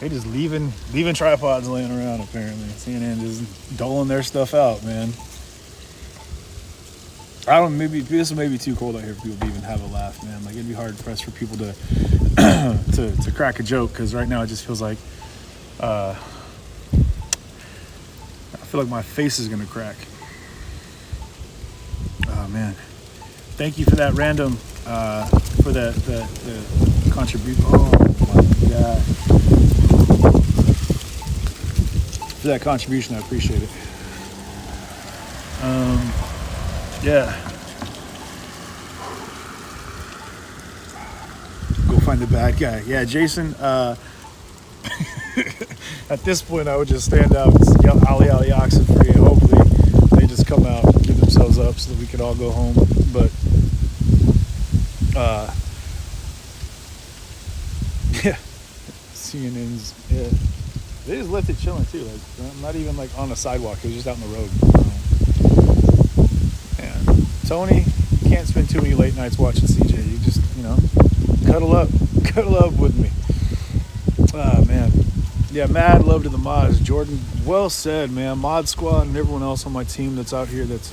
They just leaving tripods laying around, apparently. CNN just doling their stuff out, man. Maybe this may be too cold out here for people to even have a laugh, man. Like, it'd be hard pressed for people to to crack a joke, because right now it just feels like I feel like my face is gonna crack. Oh man, thank you for that random for the contribution. Oh my god, for that contribution, I appreciate it. Yeah. Go find the bad guy. Yeah, Jason, at this point I would just stand out and yell "Ali Ali oxen free," and hopefully they just come out and give themselves up so that we could all go home. But yeah, CNN's, yeah, they just left it chilling too. Like, not even like on the sidewalk. It was just out in the road. And Tony, you can't spend too many late nights watching CJ. You just, cuddle up with me. Ah, man. Yeah, mad love to the mods. Jordan, well said, man. Mod squad and everyone else on my team that's out here that's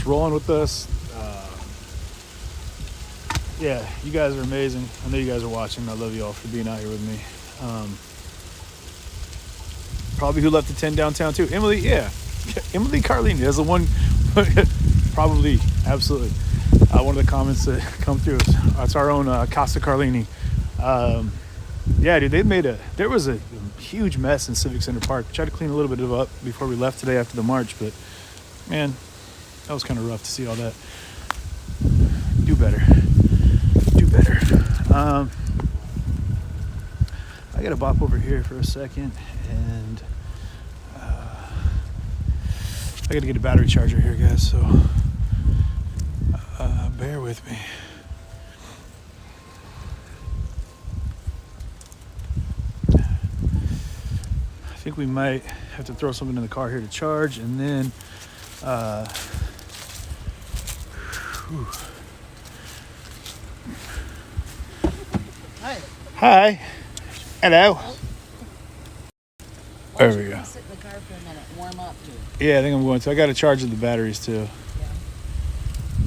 rolling with us. yeah, you guys are amazing. I know you guys are watching. I love you all for being out here with me. Probably who left the 10 downtown too. Emily, yeah. Emily Carlini is the one. Probably, absolutely. One of the comments that come through is it's our own Casa Carlini. Yeah, dude, there was a huge mess in Civic Center Park. We tried to clean a little bit of it up before we left today after the march, but man, that was kind of rough to see all that. Do better. I gotta bop over here for a second, and I gotta get a battery charger here, guys, so bear with me. I think we might have to throw something in the car here to charge, and then Hi. Hello. There we go. Sit in the car for a minute, warm up too. Yeah, I think I'm going to. I got to charge the batteries too. Yeah.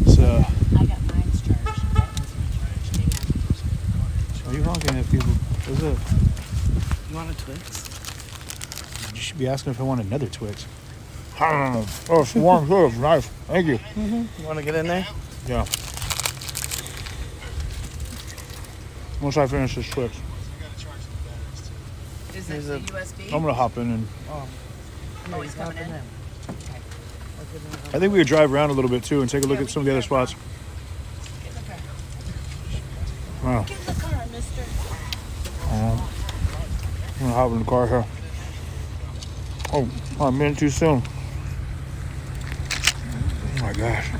So. I got mine's charged. That one's charged. Hang on. Are you honking at people? What's up? You want a Twix? You should be asking if I want another Twix. I don't know. Oh, it's warm too. It's nice. Thank you. You want to get in there? Yeah. Once I finish this Twix, Is it the USB? I'm gonna hop in and. Oh, he's coming in. I think we could drive around a little bit too and take a look at some of the other spots. Get in the car. Wow. Get in the car, mister. I'm gonna hop in the car here. Oh, a minute too soon. Oh my gosh.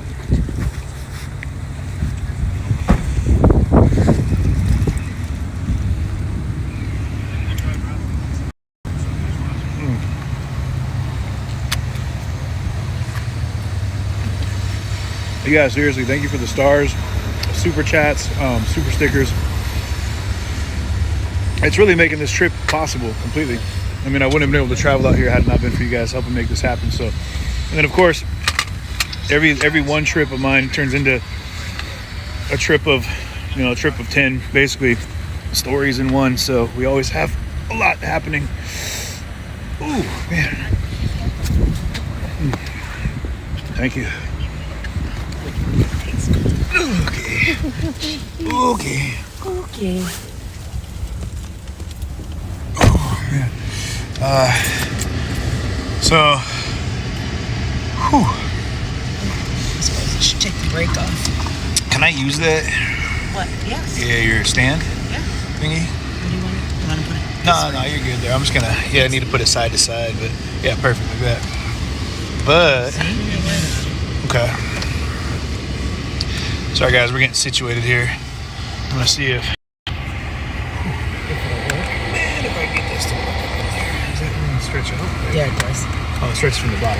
You guys, seriously, thank you for the stars, super chats, super stickers. It's really making this trip possible completely. I mean, I wouldn't have been able to travel out here had it not been for you guys helping make this happen. So, and then of course, every one trip of mine turns into a trip of 10, basically, stories in one. So we always have a lot happening. Ooh, man. Thank you. Okay. Oh, man. So, whew. I suppose I should take the brake off. Can I use that? What? Yes. Yeah, your stand Yeah. thingy? What do you want? You want to put it? No, you're good there. I'm just gonna, I need to put it side to side, but yeah, perfect like that. But, okay. Sorry guys, we're getting situated here. I'm gonna see if man, if I get this to work up in there. Does that even stretch out? Yeah, it does. Oh, it stretches from the bottom.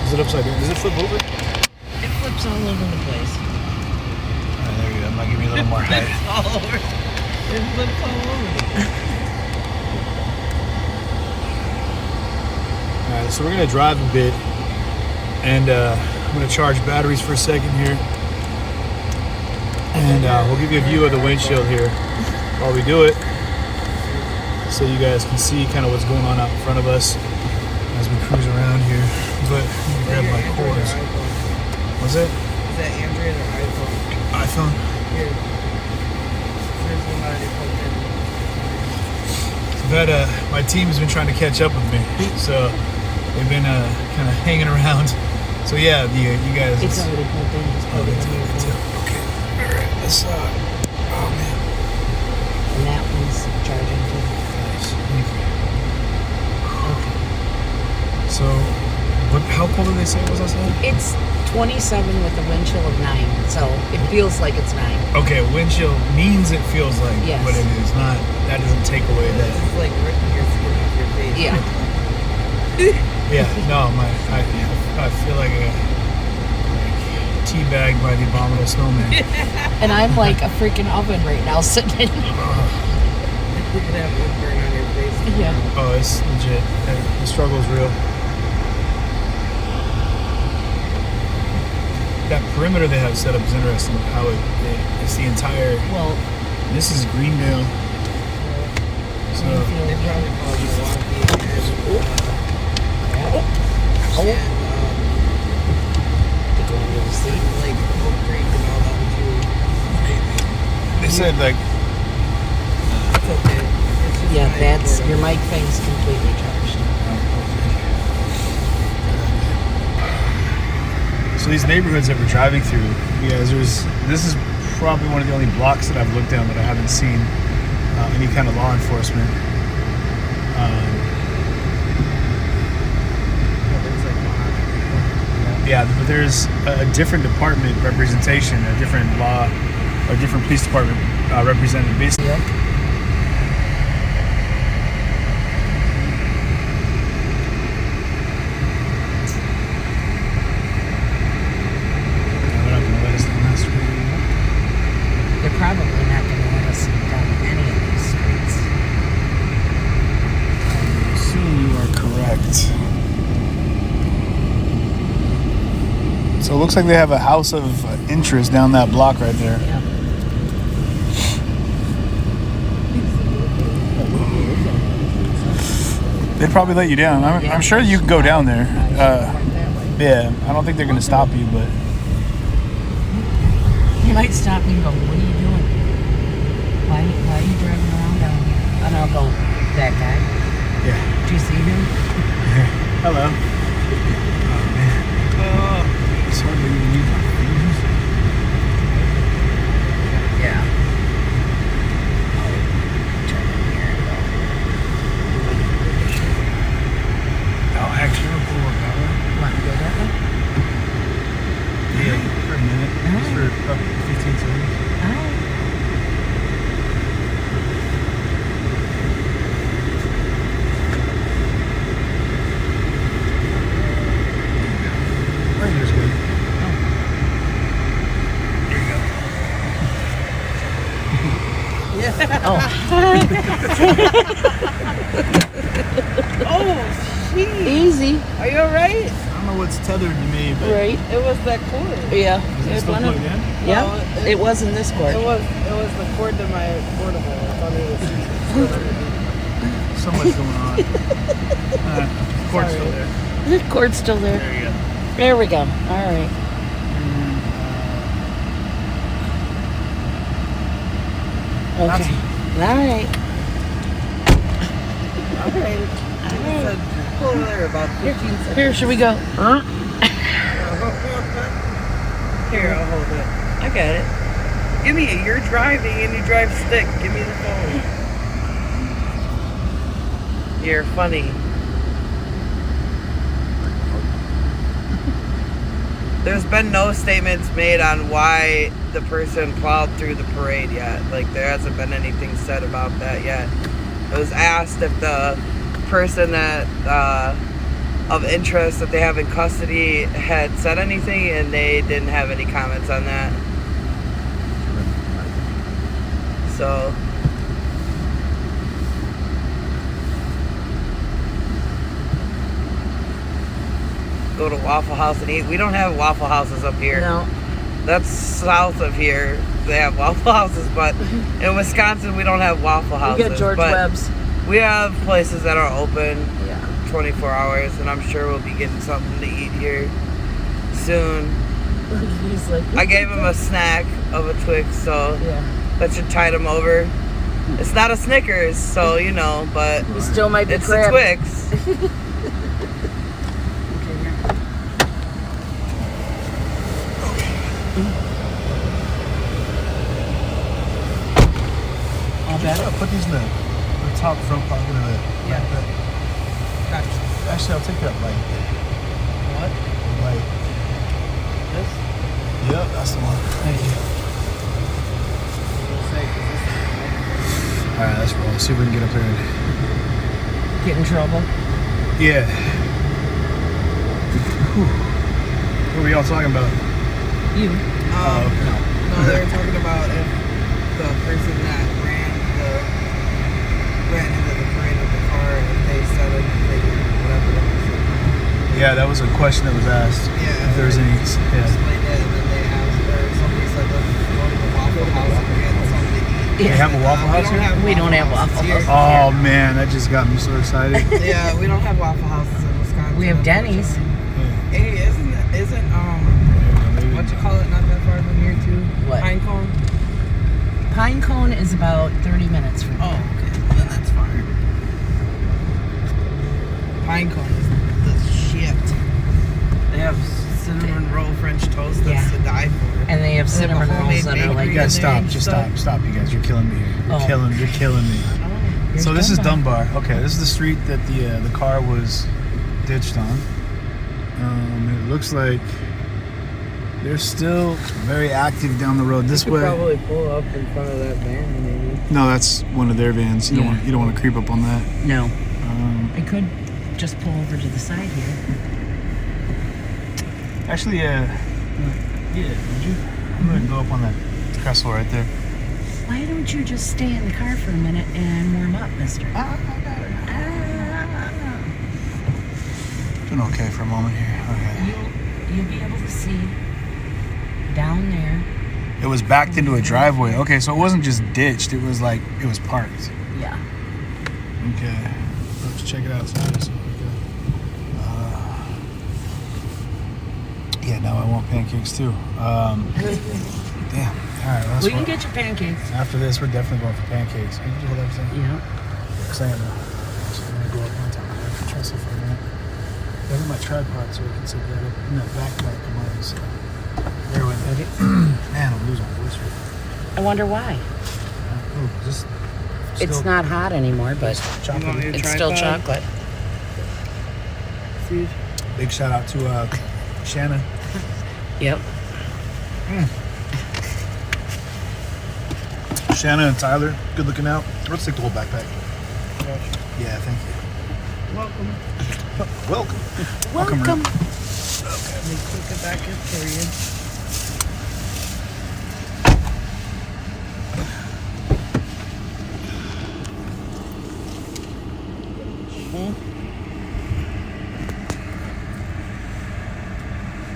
Is it upside down? Does it flip over? It flips all over the place. Alright, there you go. That might give me a little more height. All over. It flips all over. Alright, so we're gonna drive a bit, and I'm gonna charge batteries for a second here, and we'll give you a view of the windshield here while we do it, so you guys can see kind of what's going on out in front of us as we cruise around here. But let me grab my cords. Was it? Is that Android or iPhone? iPhone? Here. Here's one that I plugged in. But my team's been trying to catch up with me, so they've been kind of hanging around. So yeah, you guys. It's already plugged in. Just plug it in your phone. Okay. All right. Let's. Oh man. And that one's charging too. Nice. Thank you. Okay. So, how cold did they say it was outside? It's 27 with a wind chill of 9, so it feels like it's 9. Okay, wind chill means it feels like Yes. what it is. Not that doesn't take away that. It's like ripping your skin off your face. Yeah. Yeah. No, I feel like teabagged by the abominable snowman. And I'm like a freaking oven right now sitting in. You could have wood burn on your face. Yeah. Oh, it's legit. The struggle's real. that perimeter they have set up is interesting. How it's the entire. Well, This is Greendale. So They probably call it Milwaukee and to go into the sea. like Oak Creek and all that too. they said like It's okay. It's just Yeah, not that's important. your mic thing's completely charged. so these neighborhoods that we're driving through. Yeah, this is probably one of the only blocks that I've looked down that I haven't seen any kind of law enforcement. Yeah, but there's a different department representation, a different law, or different police department represented. Basically, Yep. they're not going to let us down that street. They're probably not going to let us down any of these streets. I assume you are correct. So it looks like they have a house of interest down that block right there. Yep. They'd probably let you down. I'm sure you can go down there. Yeah, I don't think they're going to stop you, but He might stop me and go, what are you doing? Why are you driving around down here? And I'll go, that guy. yeah. Do you see him? Hello. Oh, man. It's hard to even use my fingers. Yeah. Oh, actually, I'm pull up that way. Want to go that way? Yeah, for a minute. Just for about 15 seconds. Alright. Right here's good. There you go. Oh, jeez. Easy. Are you alright? I don't know what's tethered to me, but Right. It was that cord. Yeah. is it still plugged in? Yeah. No, It was in this cord. It was the cord to my portable. I thought it was So much going on. Cord's still there. The cord's still there. There you go. There we go. All right. Okay. All right. alright. I said pull over there about 15 seconds. Here, should we go? Here, I'll hold it. I got it. Give me it. You're driving and you drive stick. Give me the phone. You're funny. There's been no statements made on why the person plowed through the parade yet. Like, there hasn't been anything said about that yet. It was asked if the person that of interest that they have in custody had said anything, and they didn't have any comments on that. So go to Waffle House and eat. We don't have Waffle Houses up here. No. That's south of here. They have Waffle Houses, but in Wisconsin we don't have Waffle We Houses. got George but Webb's. we have places that are open Yeah. 24 hours, and I'm sure we'll be getting something to eat here soon. He's like. I gave him a snack of a Twix, so Yeah. that should tide him over. It's not a Snickers, so you know, but He still might be it's a crab. Twix. All better. I'll put these in the top front pocket of the backpack. Actually, I'll take that light. What? Light. This? Yep, that's the one. Thank you. All right, let's roll. See if we can get up there. Get in trouble. Yeah. Whew. What were y'all talking about? You. No, they were talking about if the person that ran into the parade with the car, if they said anything or whatever. Yeah, that was a question that was asked. Yeah. If there was any. Yeah. Explain that, and then They have a Waffle House here? We don't have Waffle House. Oh man, that just got me so excited. Yeah, we don't have Waffle Houses in Wisconsin. We have Denny's. Hey, isn't what you call it not that far from here too? What? Pine Cone. Pine Cone is about 30 minutes from here. Oh, okay. Well, then that's fine. Pine Cone is the shit. They have cinnamon roll French toast that's to die for. And they have They have a cinnamon rolls homemade that are bakery like. You guys in there stop, and just stuff. stop, you guys. You're killing me here. You're Oh. killing me. Here's So this is Dunbar. Dunbar. Okay, this is the street that the car was ditched on. It looks like they're still very active down the road this You could way. probably pull up in front of that van, maybe. No, that's one of their vans. You Yeah. don't want to creep up on that. No. I could just pull over to the side here. Actually, yeah. Would you? I'm gonna go up on that trestle right there. Why don't you just stay in the car for a minute and warm up, mister? Doing okay for a moment here. Okay. You'll be able to see down there. It was backed into a driveway. Okay, so it wasn't just ditched. It was like it was parked. Yeah. Okay. Let's check it outside. So yeah, now I want pancakes too. Damn. All right. Well, We can get your pancakes. after this, we're definitely going for pancakes. Can you hold that for a second? Yeah. So I'm gonna go up on top of the trestle for a minute. I have my tripod so we can sit that up in that backpack of mine. So bear with me. Man, I'm losing my voice right now. I wonder why. Oh, just It's not hot anymore, but You want me to it's still tripod? chocolate. See? Big shout out to Shannon. Yep. Shannon and Tyler, good looking out. Let's take the whole backpack. Yeah, thank you. Welcome. Welcome. Welcome. around. Let me click it back in for you.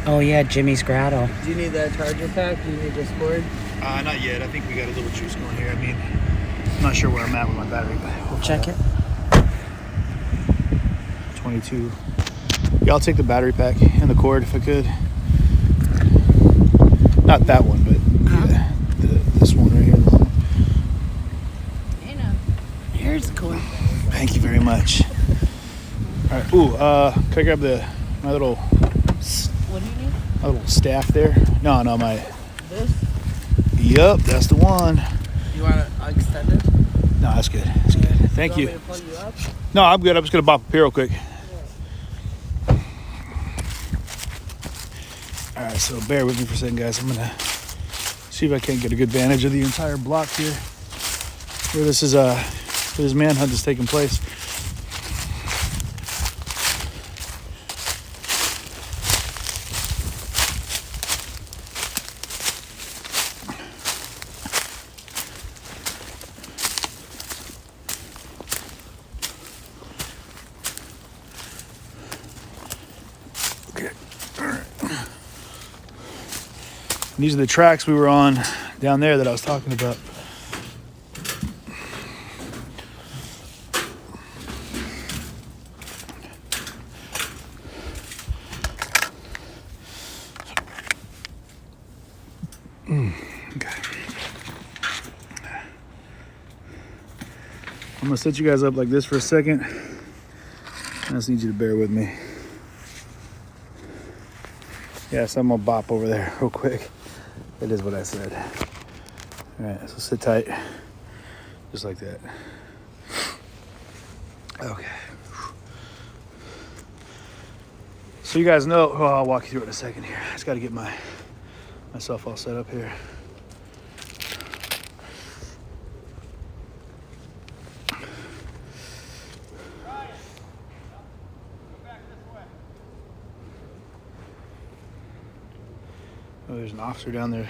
Oh yeah, Jimmy's Grotto. Do you need that charger pack? Do you need this cord? Not yet. I think we got a little juice going here. I mean, I'm not sure where I'm at with my battery, but we'll Check it. 22. Yeah, I'll take the battery pack and the cord if I could. Not that one, but yeah, this one right here. Hey now. Here's the cord. Thank you very much. All right. Ooh, can I grab my little What do you need? my little staff there? No, my. This? Yep, that's the one. You want it extended? No, that's good. That's good. Thank you. Want me to plug you up? No, I'm good. I'm just gonna bop up here real quick. All right, so bear with me for a second, guys. I'm gonna see if I can't get a good vantage of the entire block here, where this manhunt is taking place. Okay. All right. These are the tracks we were on down there that I was talking about. Okay. I'm gonna set you guys up like this for a second. I just need you to bear with me. Yes, I'm gonna bop over there real quick. That is what I said. All right, so sit tight, just like that. Okay. So you guys know, I'll walk you through it in a second here. I just gotta get myself all set up here. Oh, there's an officer down there.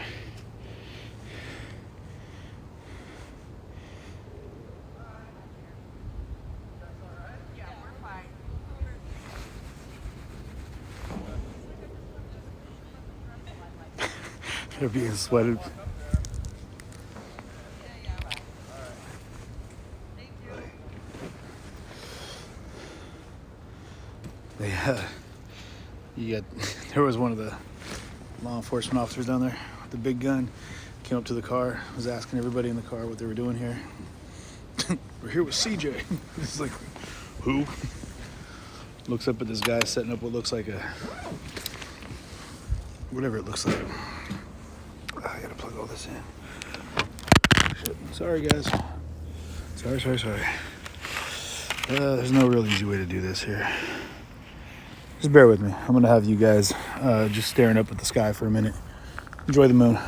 They're being sweated. There was one of the law enforcement officers down there with the big gun, came up to the car, was asking everybody in the car what they were doing here. We're here with CJ. He's like, who? Looks up at this guy setting up what looks like a, whatever it looks like. I gotta plug all this in. Shit. Sorry guys. Sorry. There's no real easy way to do this here. Just bear with me. I'm gonna have you guys just staring up at the sky for a minute. Enjoy the moon.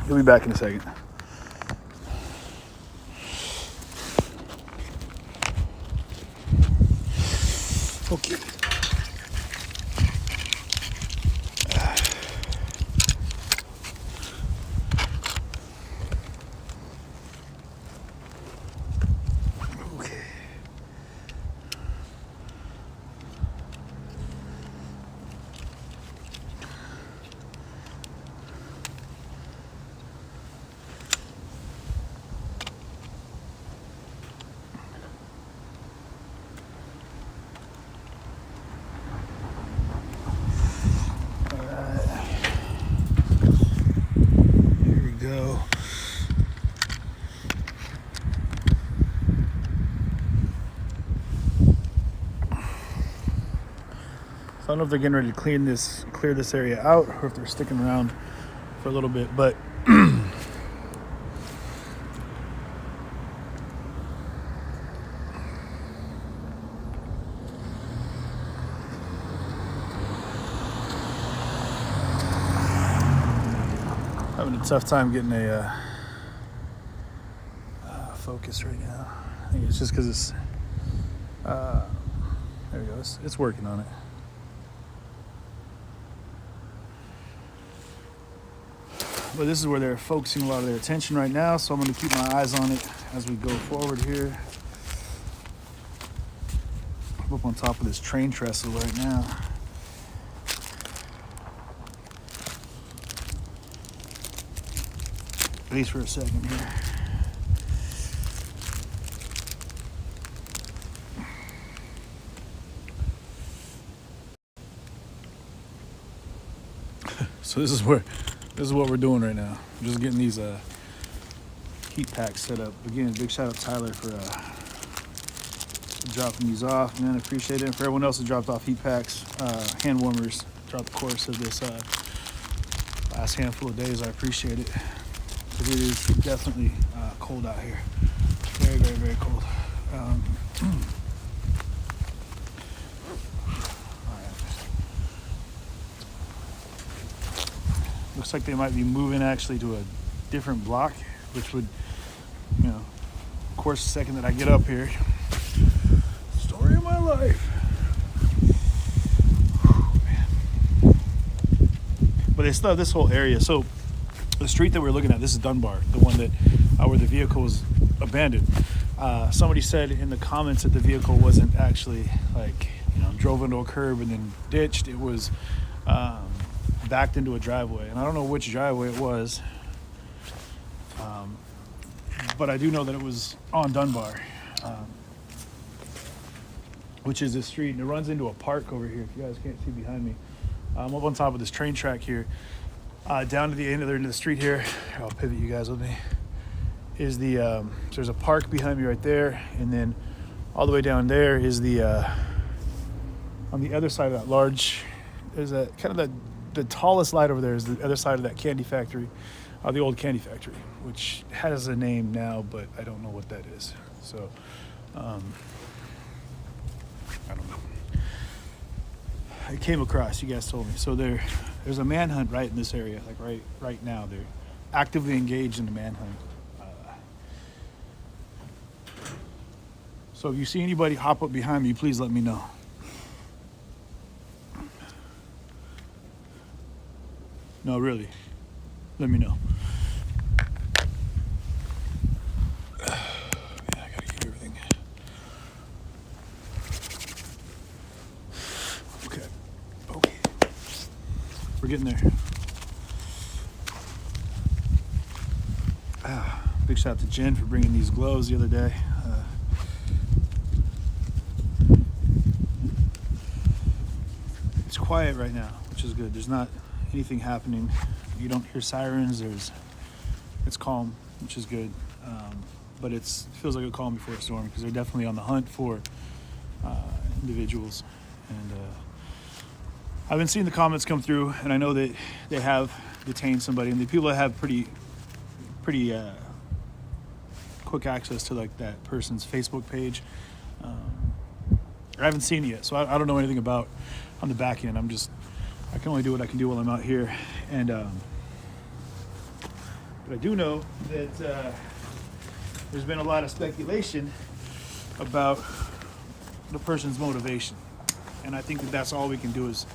We'll be back in a second. Okay. Okay. Go. So I don't know if they're getting ready to clear this area out, or if they're sticking around for a little bit, but having a tough time getting a focus right now. I think it's just because it's there we go. It's working on it. But this is where they're focusing a lot of their attention right now, so I'm going to keep my eyes on it as we go forward here. I'm up on top of this train trestle right now. At least for a second here. So this is what we're doing right now. I'm just getting these heat packs set up. Again, big shout out Tyler for dropping these off. Man, I appreciate it. And for everyone else who dropped off heat packs, hand warmers throughout the course of this last handful of days, I appreciate it. It is definitely cold out here. Very, very, very cold. Looks like they might be moving actually to a different block, which would, of course, the second that I get up here, story of my life. Whew, man. But they still have this whole area. So the street that we're looking at, this is Dunbar, the one that where the vehicle was abandoned. Somebody said in the comments that the vehicle wasn't actually drove into a curb and then ditched. It was backed into a driveway, and I don't know which driveway it was, but I do know that it was on Dunbar, which is this street, and it runs into a park over here. If you guys can't see behind me, I'm up on top of this train track here, down to the end of the street here. I'll pivot you guys with me. Is the so there's a park behind me right there, and then all the way down there is the on the other side of that large, there's a kind of the tallest light over there is the other side of that candy factory, the old candy factory, which has a name now, but I don't know what that is. So, I don't know. I came across, you guys told me. So there's a manhunt right in this area, like right now. They're actively engaged in the manhunt. So if you see anybody hop up behind me, please let me know. No, really. Let me know. Man, I gotta keep everything. Okay. We're getting there. Big shout out to Jen for bringing these gloves the other day. quiet right now, which is good. There's not anything happening. You don't hear sirens. It's calm, which is good. But it feels like a calm before a storm because they're definitely on the hunt for individuals. And I've been seeing the comments come through, and I know that they have detained somebody, and the people that have pretty quick access to like that person's Facebook page. I haven't seen it yet, so I don't know anything about on the back end. I can only do what I can do while I'm out here, and but I do know that there's been a lot of speculation about the person's motivation, and I think that that's all we can do is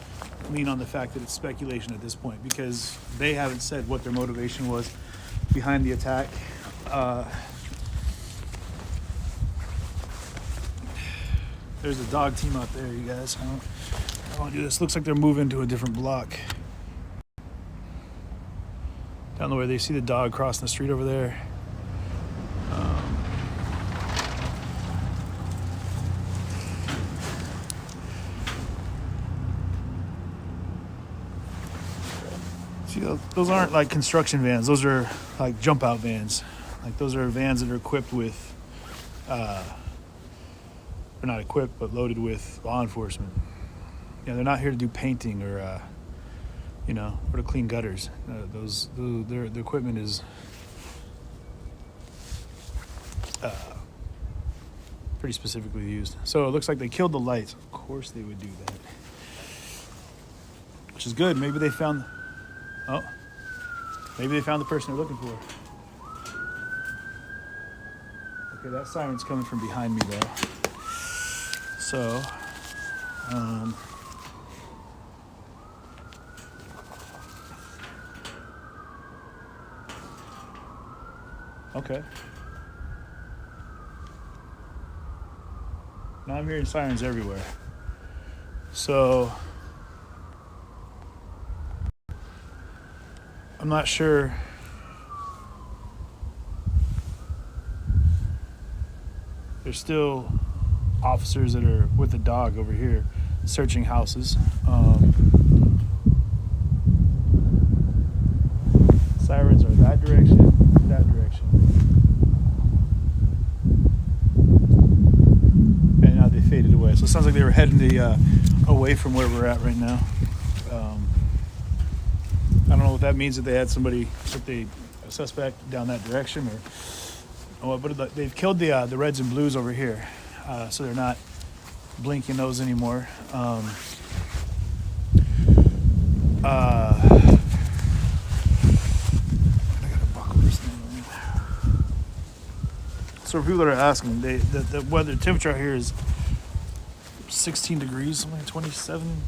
lean on the fact that it's speculation at this point because they haven't said what their motivation was behind the attack. There's a dog team out there, you guys. I don't want to do this. Looks like they're moving to a different block. Down the way, they see the dog crossing the street over there. See, those aren't like construction vans. Those are like jump out vans. Like those are vans that are equipped with they're not equipped, but loaded with law enforcement. Yeah, they're not here to do painting or, or to clean gutters. Their equipment is pretty specifically used. So it looks like they killed the lights. Of course they would do that, which is good. Maybe they found the person they're looking for. Okay, that siren's coming from behind me though. So, okay. Now I'm hearing sirens everywhere. So, I'm not sure. There's still officers that are with the dog over here searching houses. Sirens are that direction. And now they faded away. So it sounds like they were heading away from where we're at right now. I don't know what that means, that they had a suspect down that direction or but they've killed the reds and blues over here. So they're not blinking those anymore. I gotta buckle this thing. So for people that are asking, the weather temperature out here is 16 degrees, something like 27,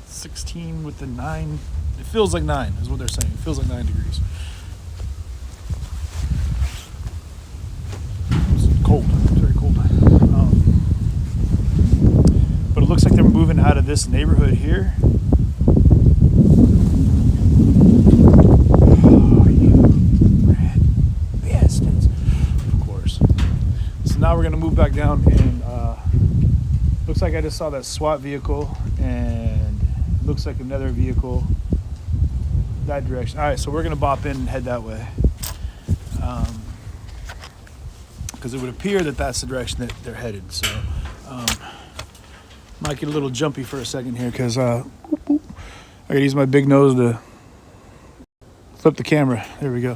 16 with the 9. It feels like 9 is what they're saying. It feels like 9 degrees. It's cold. It's very cold. But it looks like they're moving out of this neighborhood here. Oh, you red bastards. Of course. So now we're going to move back down, and looks like I just saw that SWAT vehicle, and it looks like another vehicle that direction. All right, so we're going to bop in and head that way. Because it would appear that that's the direction that they're headed. So might get a little jumpy for a second here because I gotta use my big nose to flip the camera. There we go.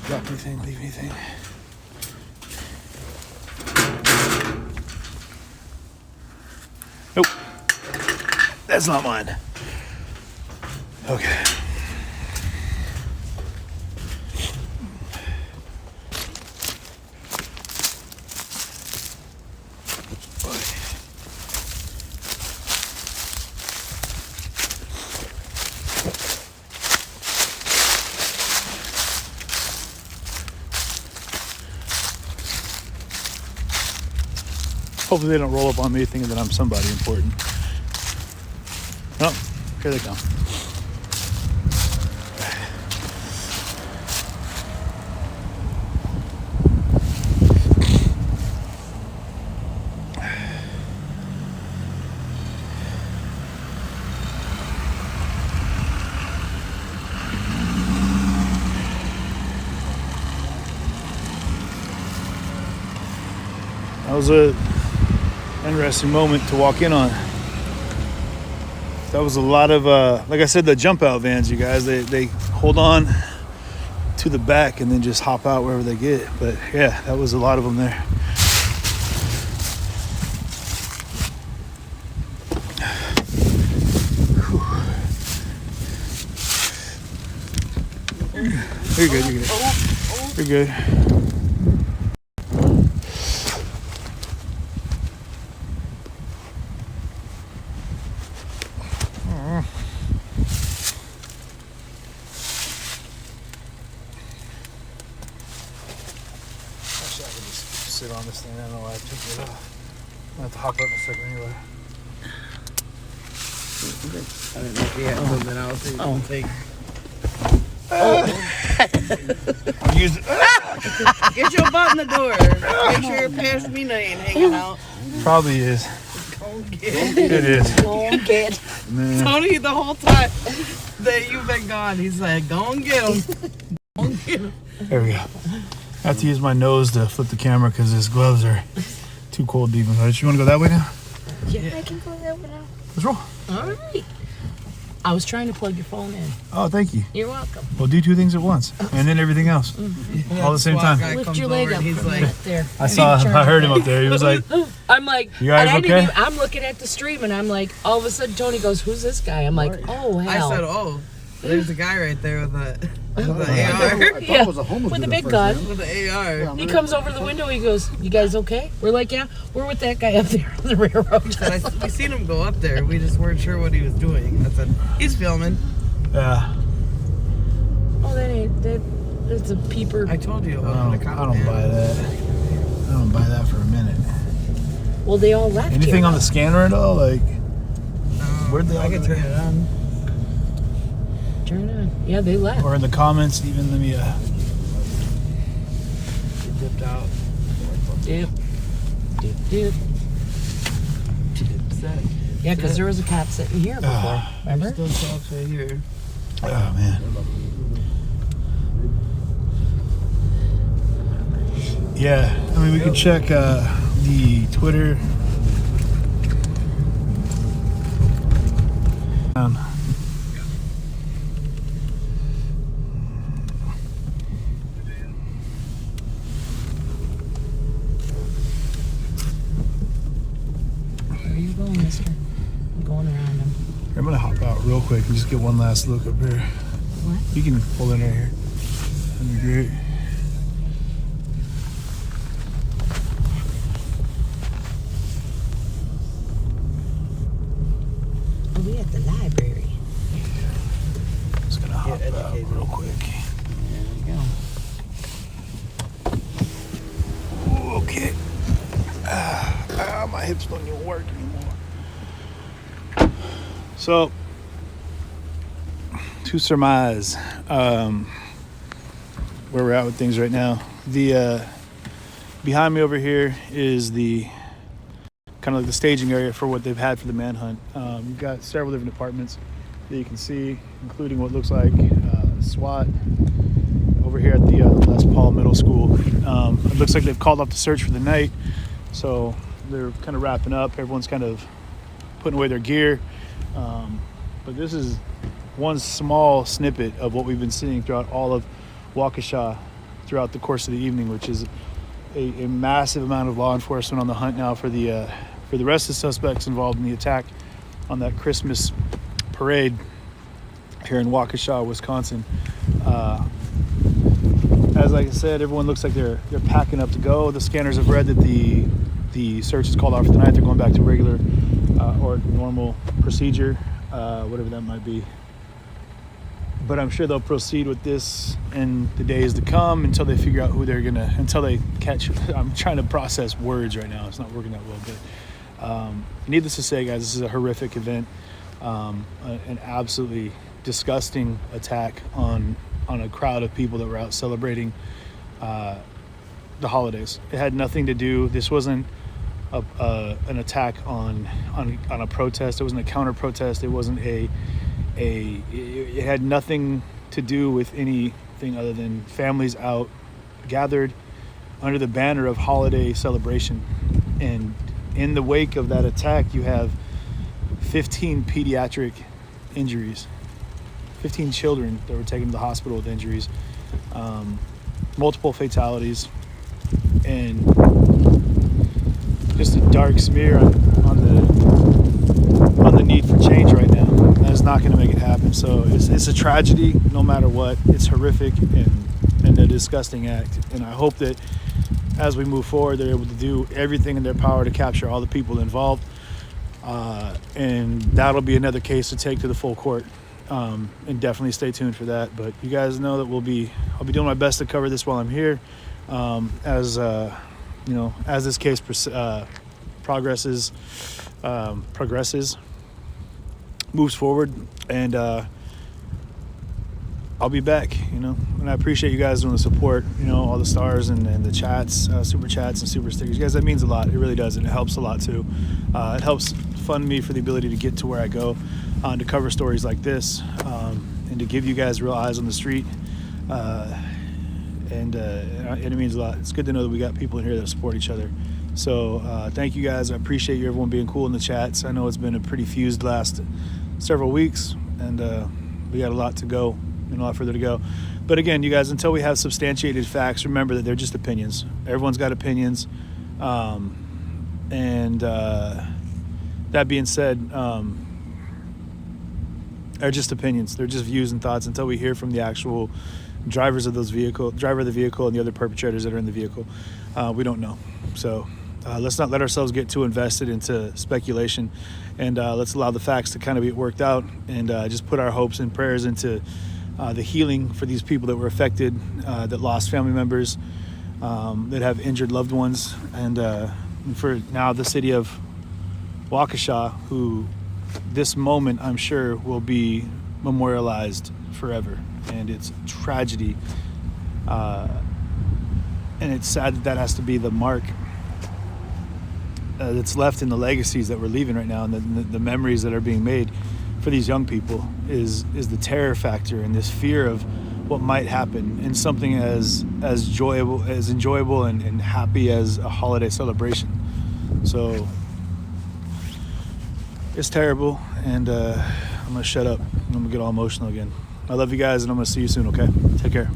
Drop anything, leave anything. Nope. That's not mine. Okay. Hopefully they don't roll up on me thinking that I'm somebody important. Oh, here they come. was a interesting moment to walk in on. That was a lot of, like I said, the jump out vans, you guys. They hold on to the back and then just hop out wherever they get. But yeah, that was a lot of them there. You're good, you're good. You're good. Actually, I could just sit on this thing. I don't know why I took it off. I'll have to hop up in a second anyway. I didn't know if he had something else he was take. I'm using. Get your butt in the door. Make sure your past me ain't hanging out. Probably is. Go get It is. Go and get. Man. Tony, the whole time that you've been gone, he's like, go and get him. Go and get him. There we go. I have to use my nose to flip the camera because his gloves are too cold to even touch. You want to go that way now? Yeah, I can go that way now. Let's roll. All right. I was trying to plug your phone in. Oh, thank you. You're welcome. We'll do two things at once, and then everything else, all at the same time. Guy Lift comes your leg over up and he's from like, right there. I heard him up there. He was like, I'm like, You guys and I didn't okay? even, I'm looking at the stream and I'm like, all of a sudden Tony goes, who's this guy? I'm like, oh, I hell. said, oh, there's a guy right there with the I AR. thought Yeah, it was a homeless with a dude big at gun. first, With the AR. man. He comes over to the window. He goes, you guys okay? We're like, yeah, we're with that guy up there on the railroad. We seen him go up there. We just weren't sure what he was doing. I said, he's filming. yeah. Oh, that's a peeper. I told you. I don't buy that. I don't buy that for a minute. Well, they all left Anything here. on the scanner at all? Like, where'd they all I can go? turn it on. Turn it on. Yeah, they left. Or in the comments, even let me. It dipped out. Dip. Dip, dip. Set. Yeah, because there was a cop sitting here before. Remember? Still talks right here. Oh man. Yeah, I mean we could check the Twitter. Where are you going, mister? I'm going around him. I'm gonna hop out real quick and just get one last look up here. What? You can pull in right here. That'd be great. Oh, we at the library. Just gonna hop out real quick. There we go. Ooh, okay. My hips don't even work anymore. So, to surmise where we're at with things right now, the behind me over here is the kind of like the staging area for what they've had for the manhunt. You've got several different departments that you can see, including what looks like SWAT over here at the Les Paul Middle School. It looks like they've called off the search for the night, so they're kind of wrapping up. Everyone's kind of putting away their gear. But this is one small snippet of what we've been seeing throughout all of Waukesha throughout the course of the evening, which is a massive amount of law enforcement on the hunt now for the rest of the suspects involved in the attack on that Christmas parade here in Waukesha, Wisconsin. As like I said, everyone looks like they're packing up to go. The scanners have read that the search is called off for tonight. They're going back to regular or normal procedure, whatever that might be. But I'm sure they'll proceed with this in the days to come until they figure out who they're gonna, until they catch. I'm trying to process words right now. It's not working that well, but needless to say, guys, this is a horrific event, an absolutely disgusting attack on a crowd of people that were out celebrating the holidays. It had nothing to do. This wasn't an attack on a protest. It wasn't a counter protest. It wasn't it had nothing to do with anything other than families out gathered under the banner of holiday celebration. And in the wake of that attack, you have 15 pediatric injuries, 15 children that were taken to the hospital with injuries, multiple fatalities, and just a dark smear on the need for change right now. That is not going to make it happen. So it's a tragedy, no matter what. It's horrific and a disgusting act. And I hope that as we move forward, they're able to do everything in their power to capture all the people involved. And that'll be another case to take to the full court. And definitely stay tuned for that. But you guys know that I'll be doing my best to cover this while I'm here. As this case progresses, moves forward, and I'll be back, and I appreciate you guys doing the support, all the stars and the chats, super chats and super stickers. You guys, that means a lot. It really does, and it helps a lot too. It helps fund me for the ability to get to where I go, to cover stories like this, and to give you guys real eyes on the street. And it means a lot. It's good to know that we got people in here that support each other. So thank you guys. I appreciate you, everyone being cool in the chats. I know it's been a pretty fused last several weeks, and we got a lot to go and a lot further to go. But again, you guys, until we have substantiated facts, remember that they're just opinions. Everyone's got opinions. And that being said, they're just opinions. They're just views and thoughts until we hear from the actual driver of the vehicle and the other perpetrators that are in the vehicle. We don't know. So let's not let ourselves get too invested into speculation, and let's allow the facts to kind of get worked out, and just put our hopes and prayers into the healing for these people that were affected, that lost family members, that have injured loved ones, and for now the city of Waukesha, who this moment I'm sure will be memorialized forever. And it's tragedy, and it's sad that has to be the mark that's left in the legacies that we're leaving right now, and the memories that are being made for these young people is the terror factor and this fear of what might happen in something as enjoyable and happy as a holiday celebration. So it's terrible, and I'm gonna shut up. I'm gonna get all emotional again. I love you guys, and I'm gonna see you soon, okay? Take care.